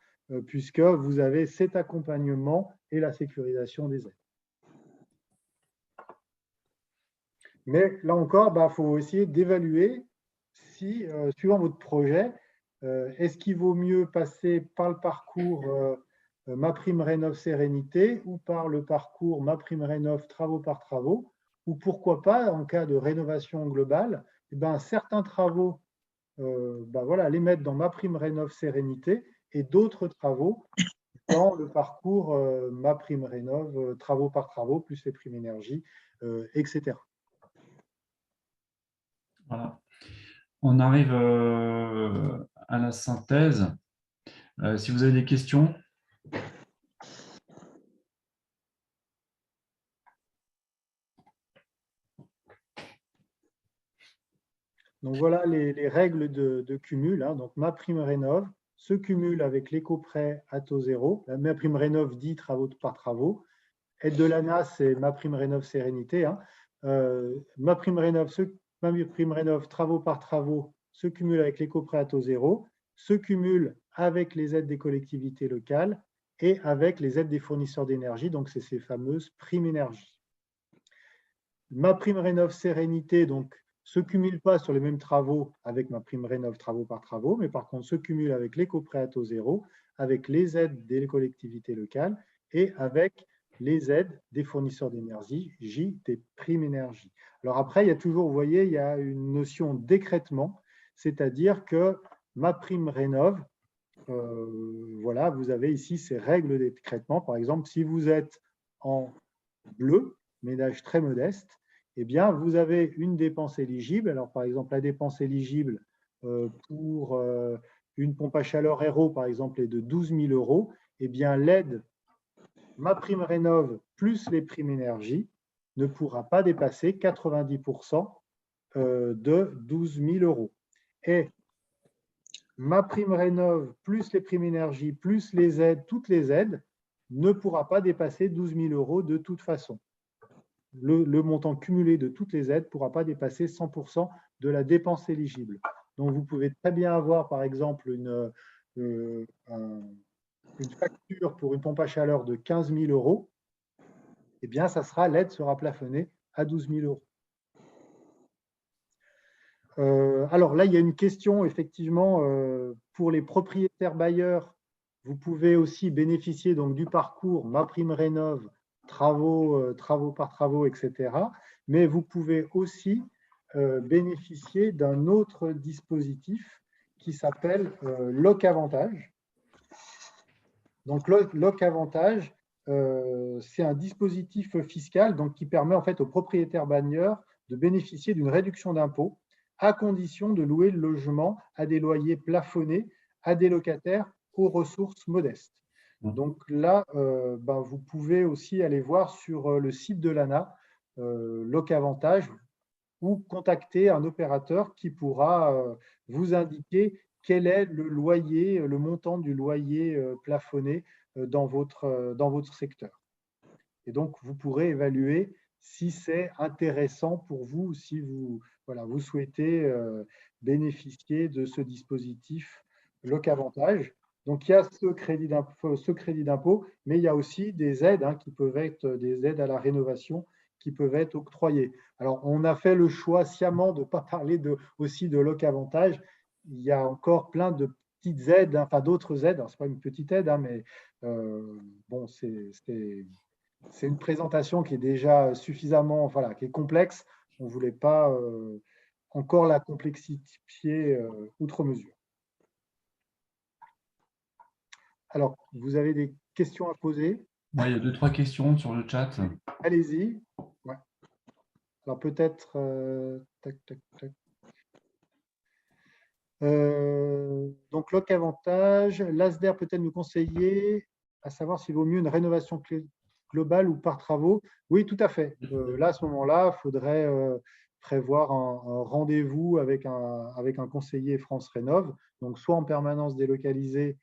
Speaker 2: puisque vous avez cet accompagnement et la sécurisation des aides. Mais là encore, il faut essayer d'évaluer si, suivant votre projet, est-ce qu'il vaut mieux passer par le parcours MaPrimeRénov' Sérénité ou par le parcours MaPrimeRénov' travaux par travaux, ou pourquoi pas, en cas de rénovation globale, certains travaux, les mettre dans MaPrimeRénov' Sérénité et d'autres travaux dans le parcours MaPrimeRénov' travaux par travaux, plus les primes énergie, etc.
Speaker 1: Voilà. On arrive à la synthèse. Si vous avez des questions.
Speaker 2: Donc voilà les règles de cumul. Donc MaPrimeRénov' se cumule avec l'éco-prêt à taux zéro. La MaPrimeRénov' dit travaux par travaux. Aide de l'ANA, c'est MaPrimeRénov' Sérénité. MaPrimeRénov' travaux par travaux se cumule avec l'éco-prêt à taux zéro, se cumule avec les aides des collectivités locales et avec les aides des fournisseurs d'énergie. Donc, c'est ces fameuses primes énergie. MaPrimeRénov' Sérénité, donc, se cumule pas sur les mêmes travaux avec MaPrimeRénov' travaux par travaux, mais par contre se cumule avec l'éco-prêt à taux zéro, avec les aides des collectivités locales et avec les aides des fournisseurs d'énergie, des primes énergie. Alors après, il y a toujours, vous voyez, il y a une notion d'écrêtement, c'est-à-dire que MaPrimeRénov', voilà, vous avez ici ces règles d'écrêtement. Par exemple, si vous êtes en bleu, ménage très modeste, eh bien, vous avez une dépense éligible. Alors, par exemple, la dépense éligible pour une pompe à chaleur Aéro, par exemple, est de 12 000 €. Eh bien, l'aide MaPrimeRénov' plus les primes énergie ne pourra pas dépasser 90% de 12 000 €. Et MaPrimeRénov' plus les primes énergie plus les aides, toutes les aides, ne pourra pas dépasser 12 000 € de toute façon. Le montant cumulé de toutes les aides ne pourra pas dépasser 100% de la dépense éligible. Donc, vous pouvez très bien avoir, par exemple, une facture pour une pompe à chaleur de 15 000 €. Eh bien, l'aide sera plafonnée à 12 000 €. Alors là, il y a une question, effectivement, pour les propriétaires bailleurs. Vous pouvez aussi bénéficier donc, du parcours MaPrimeRénov', travaux par travaux, etc. Mais vous pouvez aussi bénéficier d'un autre dispositif qui s'appelle Locavantage. Donc, Locavantage, c'est un dispositif fiscal donc, qui permet en fait aux propriétaires bailleurs de bénéficier d'une réduction d'impôt à condition de louer le logement à des loyers plafonnés à des locataires aux ressources modestes. Donc là, vous pouvez aussi aller voir sur le site de l'ANA, Locavantage, ou contacter un opérateur qui pourra vous indiquer quel est le loyer, le montant du loyer plafonné dans votre secteur. Et donc, vous pourrez évaluer si c'est intéressant pour vous, si vous souhaitez bénéficier de ce dispositif Locavantage. Donc, il y a ce crédit d'impôt, mais il y a aussi des aides qui peuvent être des aides à la rénovation qui peuvent être octroyées. Alors, on a fait le choix sciemment de ne pas parler aussi de Locavantage. Il y a encore plein de petites aides, enfin d'autres aides. Ce n'est pas une petite aide, mais bon, c'est une présentation qui est déjà suffisamment, qui est complexe. On ne voulait pas encore la complexifier outre mesure. Alors, vous avez des questions à poser?
Speaker 1: Ouais, il y a 2-3 questions sur le chat.
Speaker 2: Allez-y. Ouais. Alors peut-être, tac, tac, tac. Donc, LOC avantage, l'ASDER peut-être nous conseiller à savoir s'il vaut mieux une rénovation globale ou par travaux. Oui, tout à fait. Là, à ce moment-là, il faudrait prévoir un rendez-vous avec un conseiller France Rénov', donc soit en permanence délocalisé,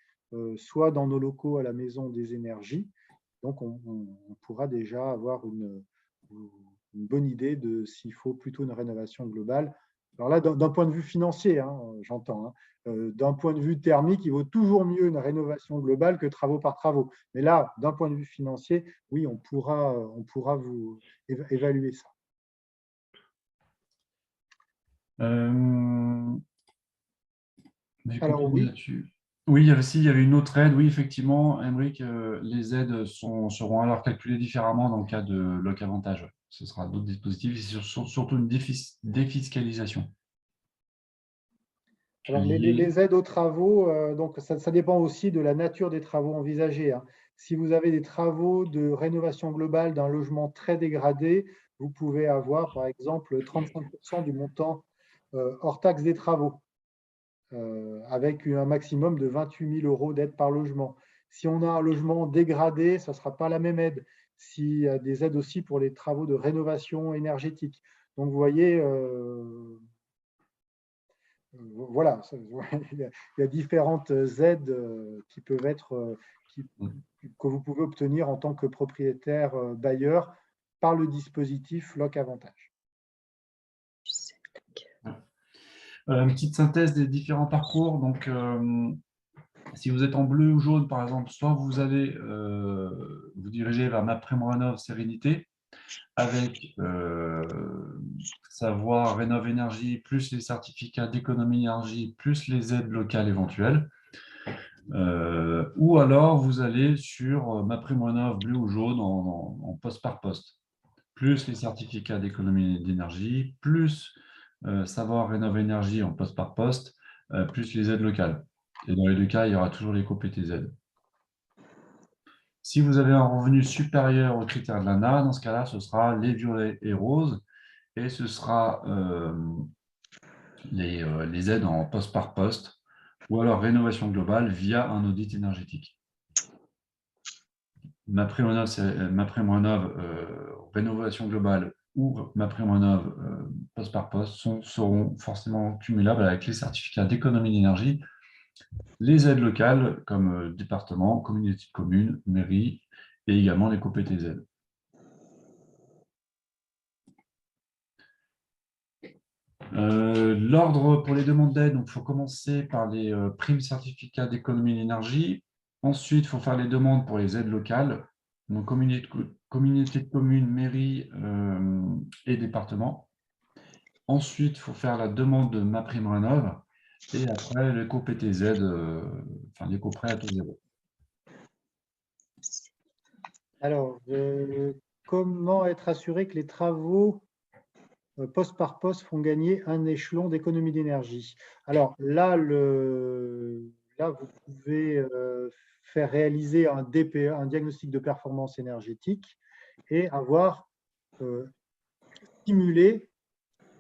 Speaker 2: soit dans nos locaux à la Maison des Énergies. Donc, on pourra déjà avoir une bonne idée de s'il faut plutôt une rénovation globale. Alors là, d'un point de vue financier, hein, j'entends, hein, d'un point de vue thermique, il vaut toujours mieux une rénovation globale que travaux par travaux. Mais là, d'un point de vue financier, oui, on pourra vous évaluer ça. Alors oui.
Speaker 1: Oui, il y avait une autre aide. Oui, effectivement, Aymeric, les aides seront alors calculées différemment dans le cas de LOC avantage. Ce sera d'autres dispositifs et surtout une défiscalisation.
Speaker 2: Alors, les aides aux travaux, donc ça dépend aussi de la nature des travaux envisagés, hein. Si vous avez des travaux de rénovation globale d'un logement très dégradé, vous pouvez avoir, par exemple, 35% du montant hors taxe des travaux, avec un maximum de 28 000 € d'aide par logement. Si on a un logement dégradé, ça ne sera pas la même aide. S'il y a des aides aussi pour les travaux de rénovation énergétique. Donc, vous voyez, voilà, il y a différentes aides qui peuvent être, que vous pouvez obtenir en tant que propriétaire bailleur par le dispositif LOC avantage.
Speaker 1: Une petite synthèse des différents parcours. Donc, si vous êtes en bleu ou jaune, par exemple, soit vous allez vous diriger vers MaPrimeRénov' Sérénité avec Savoir Rénov' Énergie, plus les certificats d'économie d'énergie, plus les aides locales éventuelles. Ou alors, vous allez sur MaPrimeRénov' bleu ou jaune en poste par poste, plus les certificats d'économie d'énergie, plus Savoir Rénov' Énergie en poste par poste, plus les aides locales. Et dans les deux cas, il y aura toujours l'éco-PTZ. Si vous avez un revenu supérieur aux critères de l'ANA, dans ce cas-là, ce sera les violets et roses, et ce sera les aides en poste par poste, ou alors rénovation globale via un audit énergétique. MaPrimeRénov', rénovation globale ou MaPrimeRénov' poste par poste seront forcément cumulables avec les certificats d'économie d'énergie, les aides locales comme département, communauté de communes, mairie et également les l'éco-PTZ. L'ordre pour les demandes d'aide, il faut commencer par les primes certificats d'économie d'énergie. Ensuite, il faut faire les demandes pour les aides locales, donc communauté de communes, mairie et département. Ensuite, il faut faire la demande de MaPrimeRénov' et après l'éco-PTZ, enfin l'éco-prêt à taux zéro.
Speaker 2: Alors, comment être assuré que les travaux poste par poste font gagner un échelon d'économie d'énergie? Alors là, vous pouvez faire réaliser un DPE, un diagnostic de performance énergétique, et avoir stimulé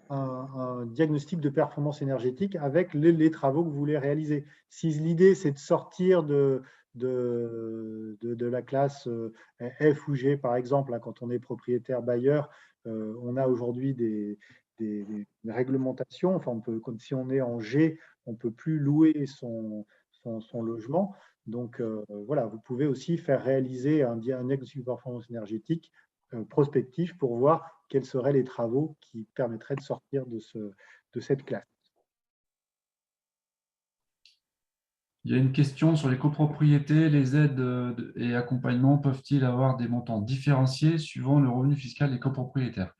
Speaker 2: un diagnostic de performance énergétique avec les travaux que vous voulez réaliser. Si l'idée, c'est de sortir de la classe F ou G, par exemple, hein, quand on est propriétaire bailleur, on a aujourd'hui des réglementations. Enfin, si on est en G, on ne peut plus louer son logement. Donc, voilà, vous pouvez aussi faire réaliser un diagnostic de performance énergétique prospectif pour voir quels seraient les travaux qui permettraient de sortir de cette classe.
Speaker 1: Il y a une question sur les copropriétés. Les aides et accompagnements peuvent-ils avoir des montants différenciés suivant le revenu fiscal des copropriétaires?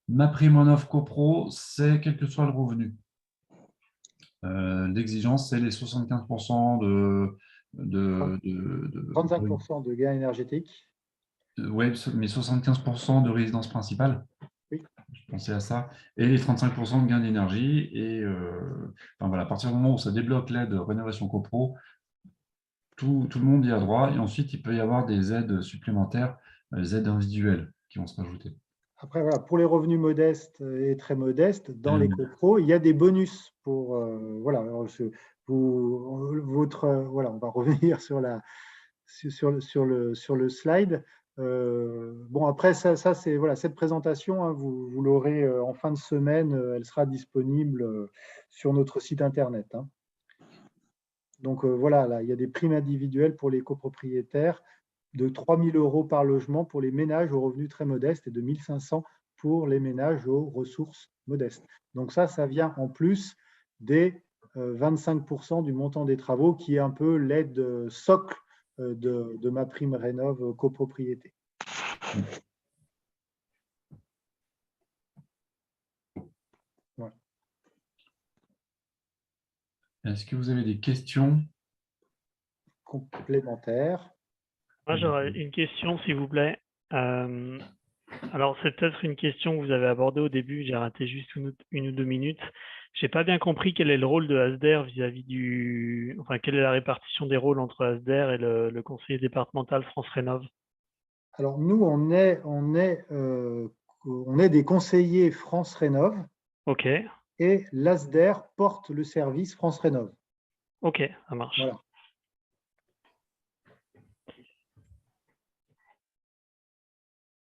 Speaker 1: MaPrimeRénov' CoPro, c'est quel que soit le revenu. L'exigence, c'est les 75%
Speaker 2: 35% de gains énergétiques.
Speaker 1: Oui, mais 75% de résidence principale.
Speaker 2: Oui.
Speaker 1: je pensais à ça. Et les 35% de gain d'énergie. Et enfin, voilà, à partir du moment où ça débloque l'aide rénovation copro, tout le monde y a droit. Et ensuite, il peut y avoir des aides supplémentaires, des aides individuelles qui vont se rajouter.
Speaker 2: Après, voilà, pour les revenus modestes et très modestes, dans les copros, il y a des bonus pour voilà. Alors, voilà, on va revenir sur le slide. Bon, après, ça c'est voilà, cette présentation, hein, vous l'aurez en fin de semaine, elle sera disponible sur notre site internet. Hein. Donc voilà, là, il y a des primes individuelles pour les copropriétaires de 3 000 € par logement pour les ménages aux revenus très modestes et de 1 500 pour les ménages aux ressources modestes. Donc ça vient en plus des 25% du montant des travaux qui est un peu l'aide socle de ma prime rénov copropriété. Voilà.
Speaker 1: Est-ce que vous avez des questions
Speaker 2: complémentaires?
Speaker 5: Moi, j'aurais une question, s'il vous plaît. Alors, c'est peut-être une question que vous avez abordée au début, j'ai raté juste une ou deux minutes. Je n'ai pas bien compris quel est le rôle de ASDER vis-à-vis du... Enfin, quelle est la répartition des rôles entre ASDER et le conseiller départemental France Rénov'?
Speaker 2: Alors, nous, on est des conseillers France Rénov'.
Speaker 5: OK.
Speaker 2: Et l'ASDER porte le service France Rénov'.
Speaker 5: OK, ça marche.
Speaker 2: Voilà.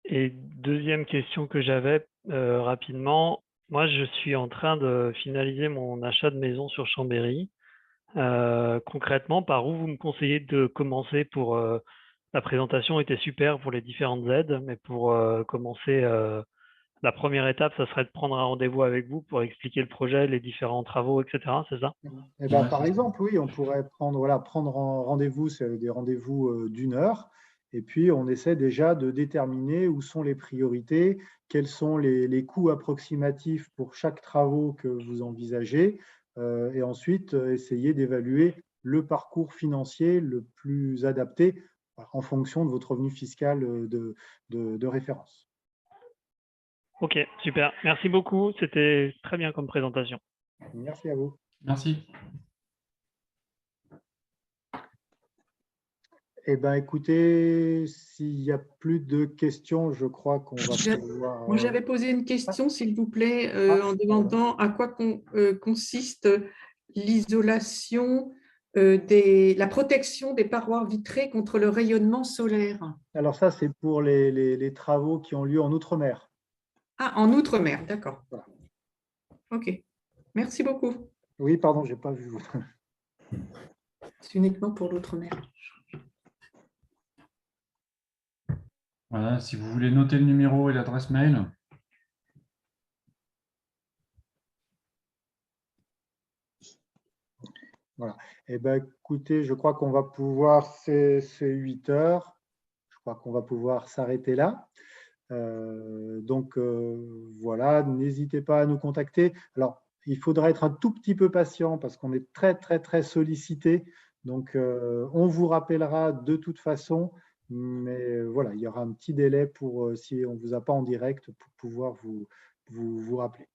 Speaker 5: Et deuxième question que j'avais rapidement, moi je suis en train de finaliser mon achat de maison sur Chambéry. Concrètement, par où vous me conseillez de commencer pour la présentation était super pour les différentes aides, mais pour commencer la première étape, ça serait de prendre un rendez-vous avec vous pour expliquer le projet, les différents travaux, etc. C'est ça?
Speaker 2: Eh ben, par exemple, oui, on pourrait prendre rendez-vous, c'est des rendez-vous d'1 heure. Et puis, on essaie déjà de déterminer où sont les priorités, quels sont les coûts approximatifs pour chaque travaux que vous envisagez, et ensuite essayer d'évaluer le parcours financier le plus adapté en fonction de votre revenu fiscal de référence.
Speaker 5: Ok, super. Merci beaucoup. C'était très bien comme présentation.
Speaker 2: Merci à vous.
Speaker 1: Merci.
Speaker 2: Eh bien, écoutez, s'il n'y a plus de questions, je crois qu'on va pouvoir…
Speaker 8: Moi, j'avais posé une question, s'il vous plaît, en demandant à quoi consiste l'isolation, la protection des parois vitrées contre le rayonnement solaire.
Speaker 2: Alors ça, c'est pour les travaux qui ont lieu en Outre-mer.
Speaker 8: Ah, en Outre-mer, d'accord.
Speaker 2: Voilà.
Speaker 8: OK. Merci beaucoup.
Speaker 2: Oui, pardon, je n'ai pas vu.
Speaker 8: C'est uniquement pour l'Outre-mer.
Speaker 1: Voilà, si vous voulez noter le numéro et l'adresse mail.
Speaker 2: Voilà. Eh bien, écoutez, je crois qu'on va pouvoir, c'est 8 heures, je crois qu'on va pouvoir s'arrêter là. Donc, voilà, n'hésitez pas à nous contacter. Alors, il faudra être un tout petit peu patient parce qu'on est très, très, très sollicité. Donc, on vous rappellera de toute façon, mais voilà, il y aura un petit délai pour, si on ne vous a pas en direct, pour pouvoir vous rappeler.